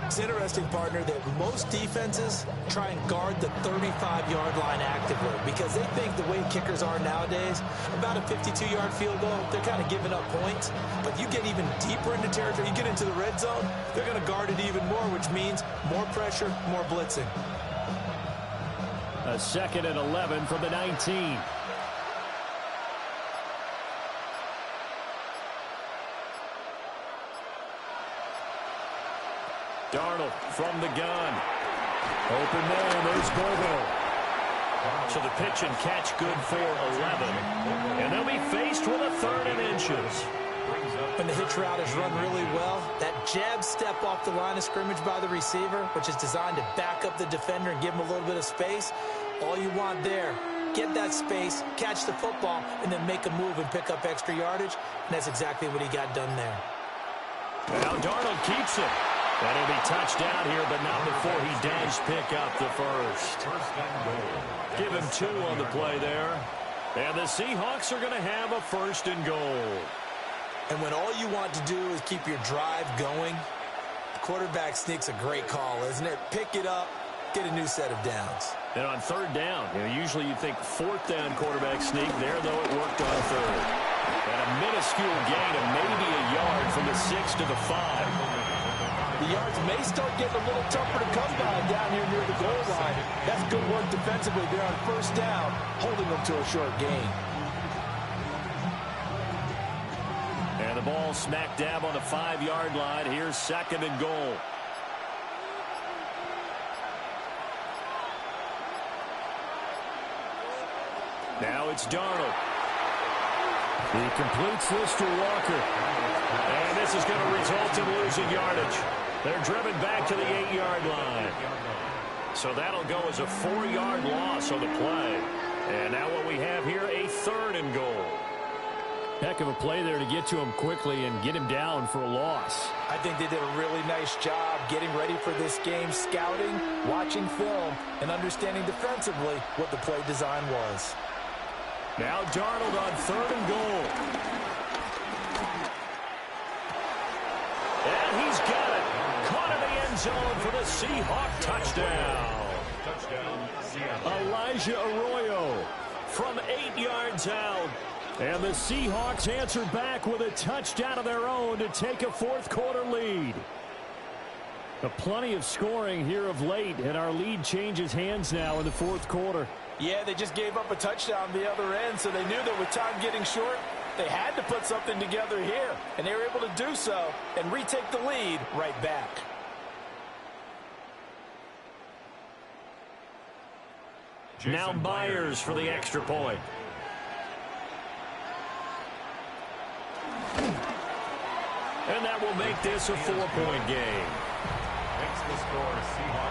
It's interesting, partner, that most defenses try and guard the 35-yard line actively because they think the way kickers are nowadays, about a 52-yard field goal, they're kind of giving up points. But you get even deeper into territory, you get into the red zone, they're going to guard it even more, which means more pressure, more blitzing. A 2nd and 11 from the 19. Darnold from the gun. Open man, there's Bobo. So the pitch and catch good for 11. And they'll be faced with a 3rd and inches. When the hitch route is run really well, that jab step off the line of scrimmage by the receiver, which is designed to back up the defender and give him a little bit of space, all you want there, get that space, catch the football, and then make a move and pick up extra yardage. And that's exactly what he got done there. Now Darnold keeps it. And he'll be touched down here, but not before he does pick up the first. Give him 2 on the play there. And the Seahawks are going to have a 1st and goal. And when all you want to do is keep your drive going, quarterback sneak's a great call, isn't it? Pick it up, get a new set of downs. And on 3rd down, usually you think 4th down quarterback sneak. There, though, it worked on 3rd. And a minuscule gain of maybe a yard from the 6 to the 5. The yards may start getting a little tougher to come by down here near the goal line. That's good work defensively there on 1st down, holding them to a short gain. And the ball smack dab on the 5-yard line. Here's 2nd and goal. Now it's Darnold. He completes this to Walker. And this is going to result in losing yardage. They're driven back to the 8-yard line. So that'll go as a 4-yard loss on the play. And now what we have here, a 3rd and goal. Heck of a play there to get to him quickly and get him down for a loss. I think they did a really nice job getting ready for this game, scouting, watching film, and understanding defensively what the play design was. Now Darnold on 3rd and goal. And he's got it. Caught in the end zone for the Seahawk touchdown. Elijah Arroyo from 8 yards out. And the Seahawks answer back with a touchdown of their own to take a 4th quarter lead. Plenty of scoring here of late, and our lead changes hands now in the 4th quarter. Yeah, they just gave up a touchdown the other end, so they knew that with time getting short, they had to put something together here. And they were able to do so and retake the lead right back. Now Myers for the extra point. And that will make this a 4-point game.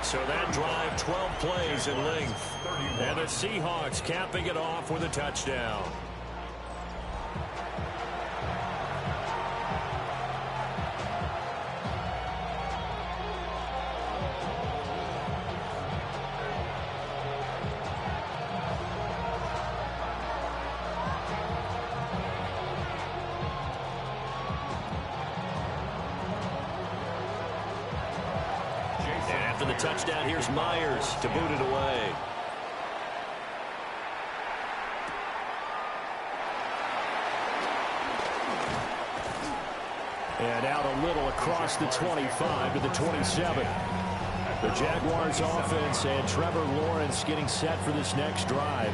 So that drive, 12 plays in length. And the Seahawks capping it off with a touchdown. The touchdown, here's Myers to boot it away. And out a little across the 25 to the 27. The Jaguars offense and Trevor Lawrence getting set for this next drive.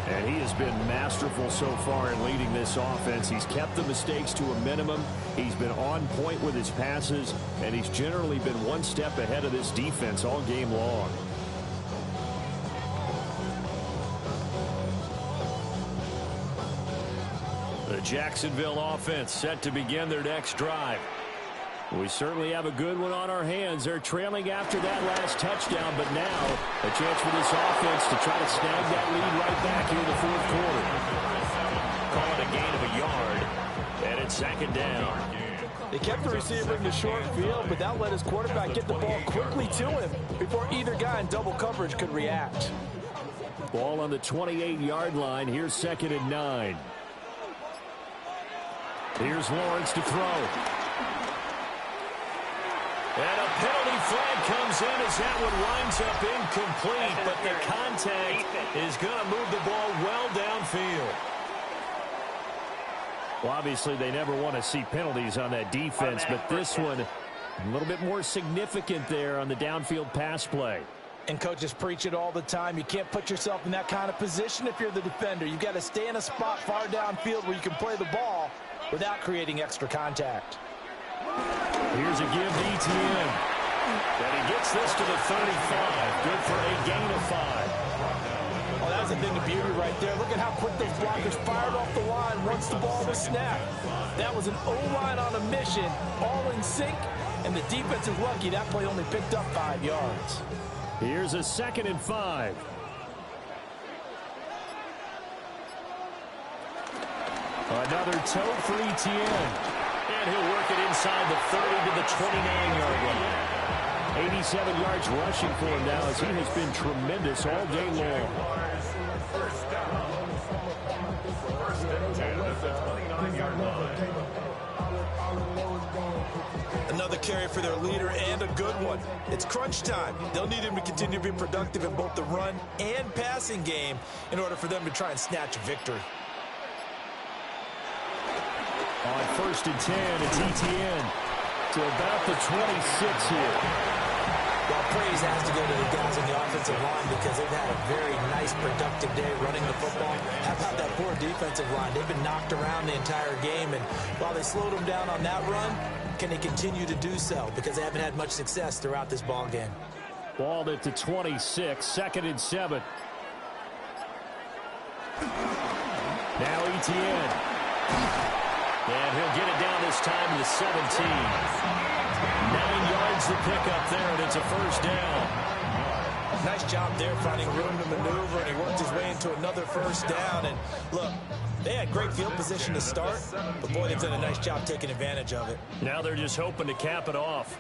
And he has been masterful so far in leading this offense. He's kept the mistakes to a minimum. He's been on point with his passes, and he's generally been one step ahead of this defense all game long. The Jacksonville offense set to begin their next drive. We certainly have a good one on our hands. They're trailing after that last touchdown, but now a chance for this offense to try to snag that lead right back here in the fourth quarter. Call it a gain of a yard, and it's second down. They kept the receiver in the short field, but that let his quarterback get the ball quickly to him before either guy in double coverage could react. Ball on the 28-yard line. Here's second and 9. Here's Lawrence to throw. And a penalty flag comes in as that one winds up incomplete, but the contact is going to move the ball well downfield. Well, obviously, they never want to see penalties on that defense, but this one a little bit more significant there on the downfield pass play. And coaches preach it all the time. You can't put yourself in that kind of position if you're the defender. You've got to stay in a spot far downfield where you can play the ball without creating extra contact. Here's a give to Etienne. And he gets this to the 35. Good for a gain of 5. Oh, that's a thing of beauty right there. Look at how quick those blockers fired off the line once the ball was snapped. That was an O-line on a mission, all in sync, and the defense is lucky that play only picked up 5 yards. Here's a second and 5. Another toe for Etienne. And he'll work it inside the 30 to the 29-yard line. 87 yards rushing for him now as he has been tremendous all day long. First and 10 at the 29-yard line. Another carry for their leader and a good one. It's crunch time. They'll need him to continue to be productive in both the run and passing game in order for them to try and snatch a victory. On first and 10, it's Etienne to about the 26 here. Well, praise has to go to the guys on the offensive line because they've had a very nice, productive day running the football. How about that poor defensive line? They've been knocked around the entire game, and while they slowed them down on that run, can they continue to do so? Because they haven't had much success throughout this ball game. Ball at the 26, second and 7. Now Etienne. And he'll get it down this time to the 17. 9 yards to pick up there, and it's a first down. Nice job there finding room to maneuver, and he worked his way into another first down. And look, they had great field position to start, but boy, they've done a nice job taking advantage of it. Now they're just hoping to cap it off.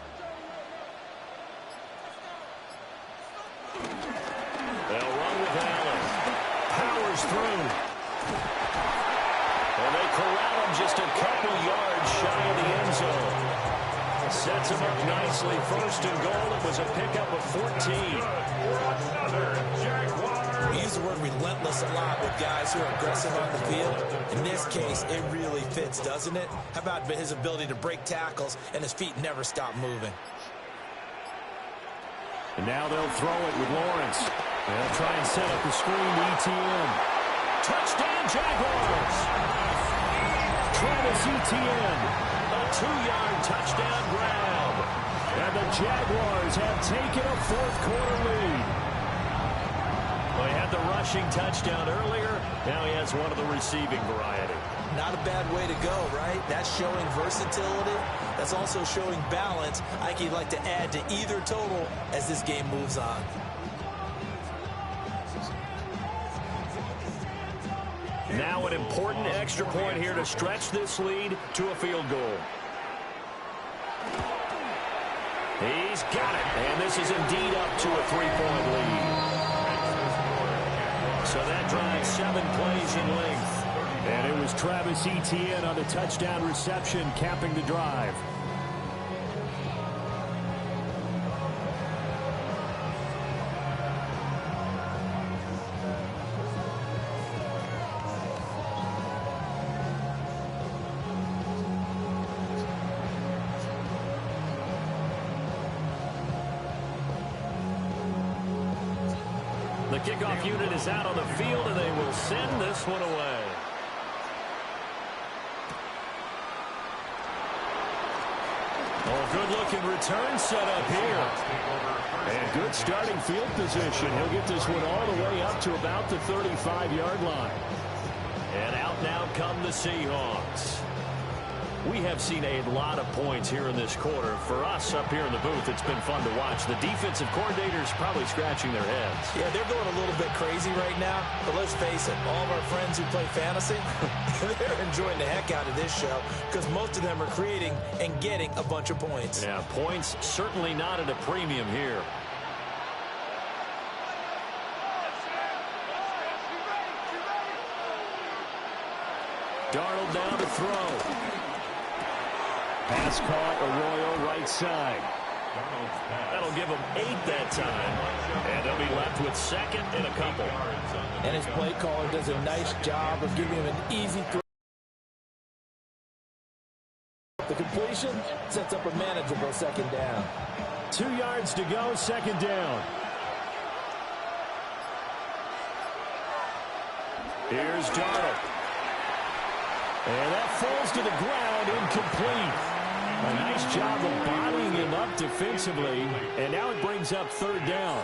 They'll run with Allen. Powers through. And they corral him just a couple yards shy of the end zone. Sets him up nicely. First and goal. It was a pickup of 14. We use the word relentless a lot with guys who are aggressive on the field. In this case, it really fits, doesn't it? How about his ability to break tackles and his feet never stop moving? And now they'll throw it with Lawrence. They'll try and set up the screen to Etienne. Touchdown, Jaguars! Travis Etienne, a 2-yard touchdown grab. And the Jaguars have taken a fourth-quarter lead. Well, he had the rushing touchdown earlier. Now he has one of the receiving variety. Not a bad way to go, right? That's showing versatility. That's also showing balance. I think he'd like to add to either total as this game moves on. Now an important extra point here to stretch this lead to a field goal. He's got it, and this is indeed up to a 3-point lead. So that drives 7 plays in length. And it was Travis Etienne on the touchdown reception capping the drive. The kickoff unit is out on the field, and they will send this one away. Oh, good-looking return set up here. And good starting field position. He'll get this one all the way up to about the 35-yard line. And out now come the Seahawks. We have seen a lot of points here in this quarter. For us up here in the booth, it's been fun to watch. The defensive coordinators probably scratching their heads. Yeah, they're going a little bit crazy right now. But let's face it, all of our friends who play fantasy, they're enjoying the heck out of this show because most of them are creating and getting a bunch of points. Yeah, points certainly not at a premium here. Darnold down to throw. Pass caught, Arroyo right side. That'll give them 8 that time. And they'll be left with second and a couple. And his play caller does a nice job of giving him an easy throw. The completion sets up a manageable second down. 2 yards to go, second down. Here's Darnold. And that falls to the ground, incomplete. A nice job of bodying him up defensively, and now it brings up third down.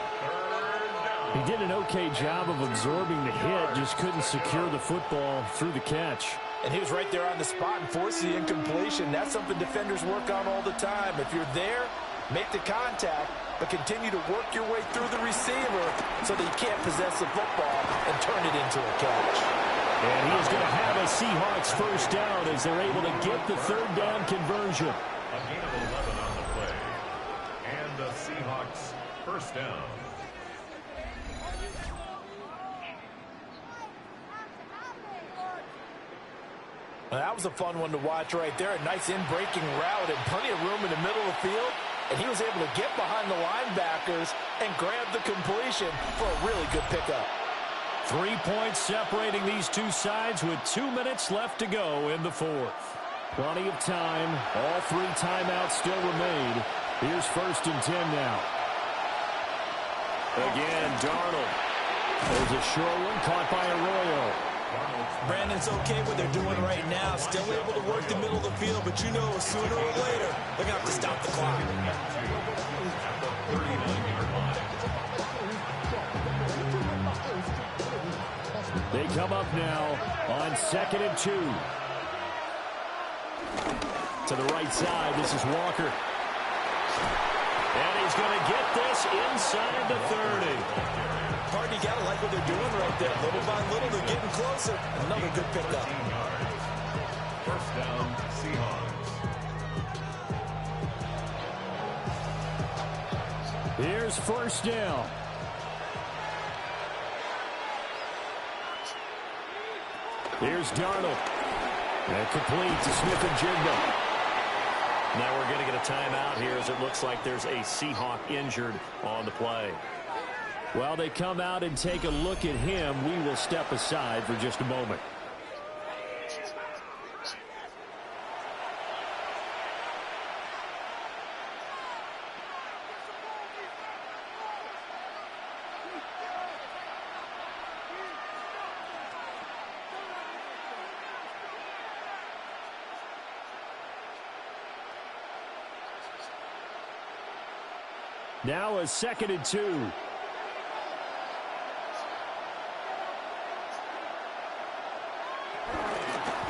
He did an okay job of absorbing the hit, just couldn't secure the football through the catch. And he was right there on the spot and forced the incompletion. That's something defenders work on all the time. If you're there, make the contact, but continue to work your way through the receiver so that you can't possess the football and turn it into a catch. And he is going to have a Seahawks first down as they're able to get the third down conversion. A gain of 11 on the play. And the Seahawks first down. Well, that was a fun one to watch right there. A nice in-breaking route and plenty of room in the middle of the field. And he was able to get behind the linebackers and grab the completion for a really good pickup. 3 points separating these two sides with 2 minutes left to go in the fourth. Plenty of time. All 3 timeouts still remain. Here's 1st and 10 now. Again, Darnold. There's a short one caught by Arroyo. Brandon, it's okay what they're doing right now. Still able to work the middle of the field, but you know sooner or later they're going to have to stop the clock. They come up now on 2nd and 2. To the right side, this is Walker. And he's going to get this inside the 30. Partner, you got to like what they're doing right there. Little by little, they're getting closer. Another good pickup. First down, Seahawks. Here's 1st down. Here's Darnold. And complete to Smith-Njigba. Now we're going to get a timeout here as it looks like there's a Seahawk injured on the play. While they come out and take a look at him, we will step aside for just a moment. Now a 2nd and 2.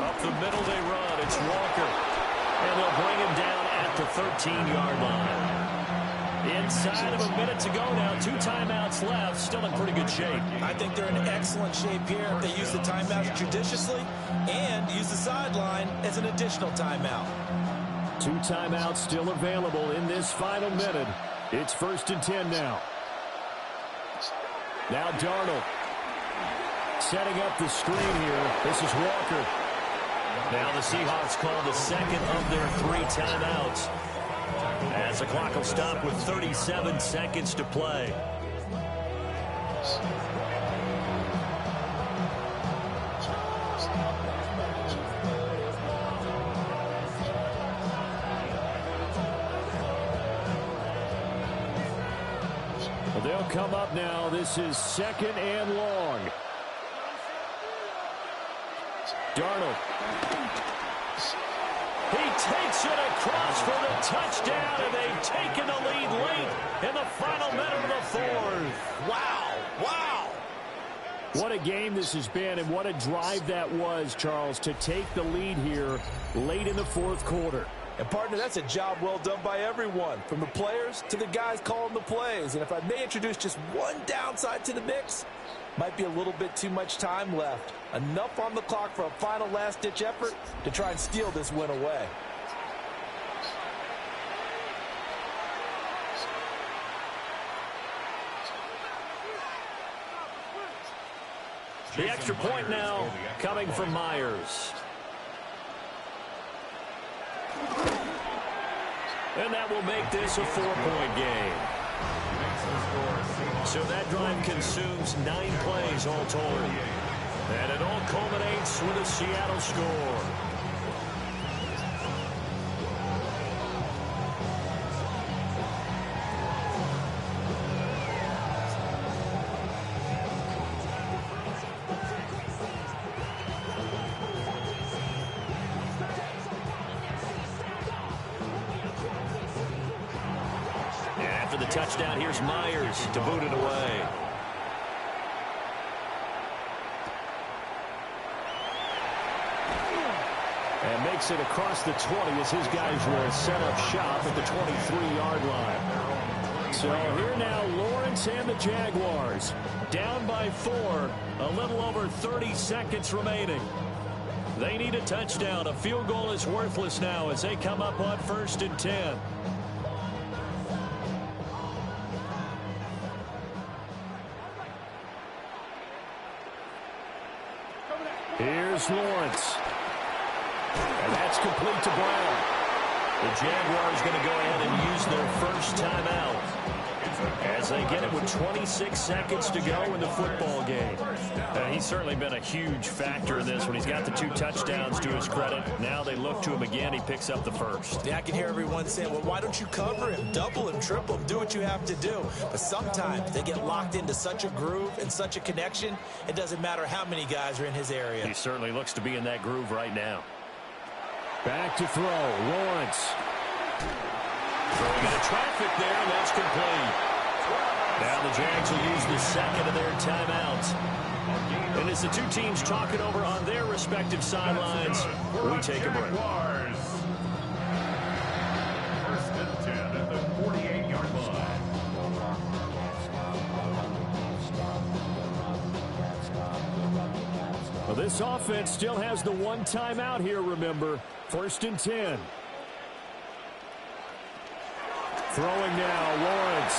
Up the middle they run. It's Walker. And they'll bring him down at the 13-yard line. Inside of a minute to go now. 2 timeouts left. Still in pretty good shape. I think they're in excellent shape here if they use the timeouts judiciously and use the sideline as an additional timeout. 2 timeouts still available in this final minute. It's 1st and 10 now. Now Darnold. Setting up the screen here. This is Walker. Now the Seahawks call the second of their 3 timeouts. As the clock will stop with 37 seconds to play. They'll come up now. This is 2nd and long. Darnold. He takes it across for the touchdown, and they've taken the lead late in the final minute of the fourth. Wow. Wow. What a a game this has been, and what a drive that was, Charles, to take the lead here late in the fourth quarter. And, partner, that's a job well done by everyone, from the players to the guys calling the plays. And if I may introduce just one downside to the mix, might be a little bit too much time left. Enough on the clock for a final last-ditch effort to try and steal this win away. The extra point now coming from Myers. And that will make this a 4-point game. So that drive consumes 9 plays all told. And it all culminates with a Seattle score. After the touchdown, here's Myers to boot it away. And makes it across the 20 as his guys will set up shop at the 23-yard line. So here now, Lawrence and the Jaguars down by 4, a little over 30 seconds remaining. They need a touchdown. A field goal is worthless now as they come up on 1st and 10. Here's Lawrence. And that's complete to Brown. The Jaguars going to go ahead and use their first timeout as they get it with 26 seconds to go in the football game. He's certainly been a huge factor in this when he's got the 2 touchdowns to his credit. Now they look to him again. He picks up the first. Yeah, I can hear everyone saying, well, why don't you cover him, double him, triple him, do what you have to do. But sometimes they get locked into such a groove and such a connection, it doesn't matter how many guys are in his area. He certainly looks to be in that groove right now. Back to throw, Lawrence. Throwing into traffic there, and that's complete. Now the Jags will use the second of their timeouts. And as the 2 teams talking over on their respective sidelines, we take a break. 1st and 10 at the 48-yard line. Well, this offense still has the 1 timeout here, remember. 1st and 10. Throwing now, Lawrence.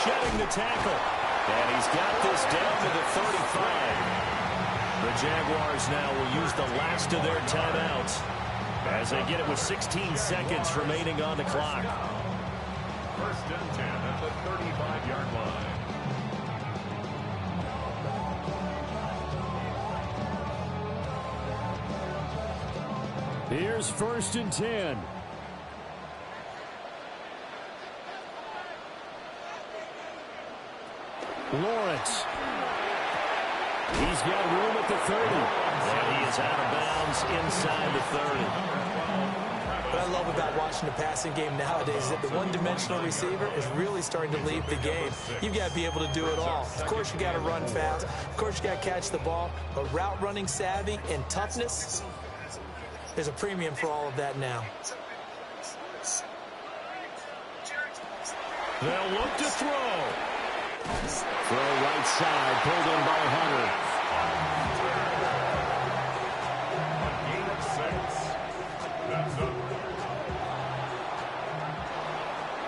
Shedding the tackle. And he's got this down to the 35. The Jaguars now will use the last of their timeouts as they get it with 16 seconds remaining on the clock. 1st and 10 at the 35-yard line. Here's 1st and 10. Lawrence. He's got room at the 30. And he is out of bounds inside the 30. What I love about watching the passing game nowadays is that the one-dimensional receiver is really starting to leave the game. You've got to be able to do it all. Of course, you got to run fast. Of course, you got to catch the ball. But route running savvy and toughness, there's a premium for all of that now. They'll look to throw. Throw right side, pulled in by Hunter. Gain of 6. That's up.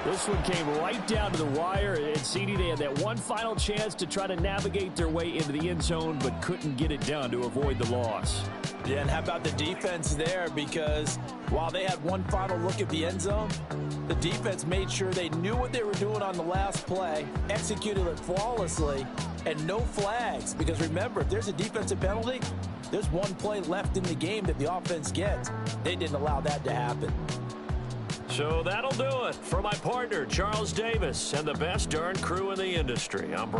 This one came right down to the wire, and CD, they had that one final chance to try to navigate their way into the end zone, but couldn't get it done to avoid the loss. Yeah, and how about the defense there? Because while they had one final look at the end zone, the defense made sure they knew what they were doing on the last play, executed it flawlessly, and no flags. Because remember, if there's a defensive penalty, there's one play left in the game that the offense gets. They didn't allow that to happen. So that'll do it for my partner, Charles Davis, and the best darn crew in the industry. I'm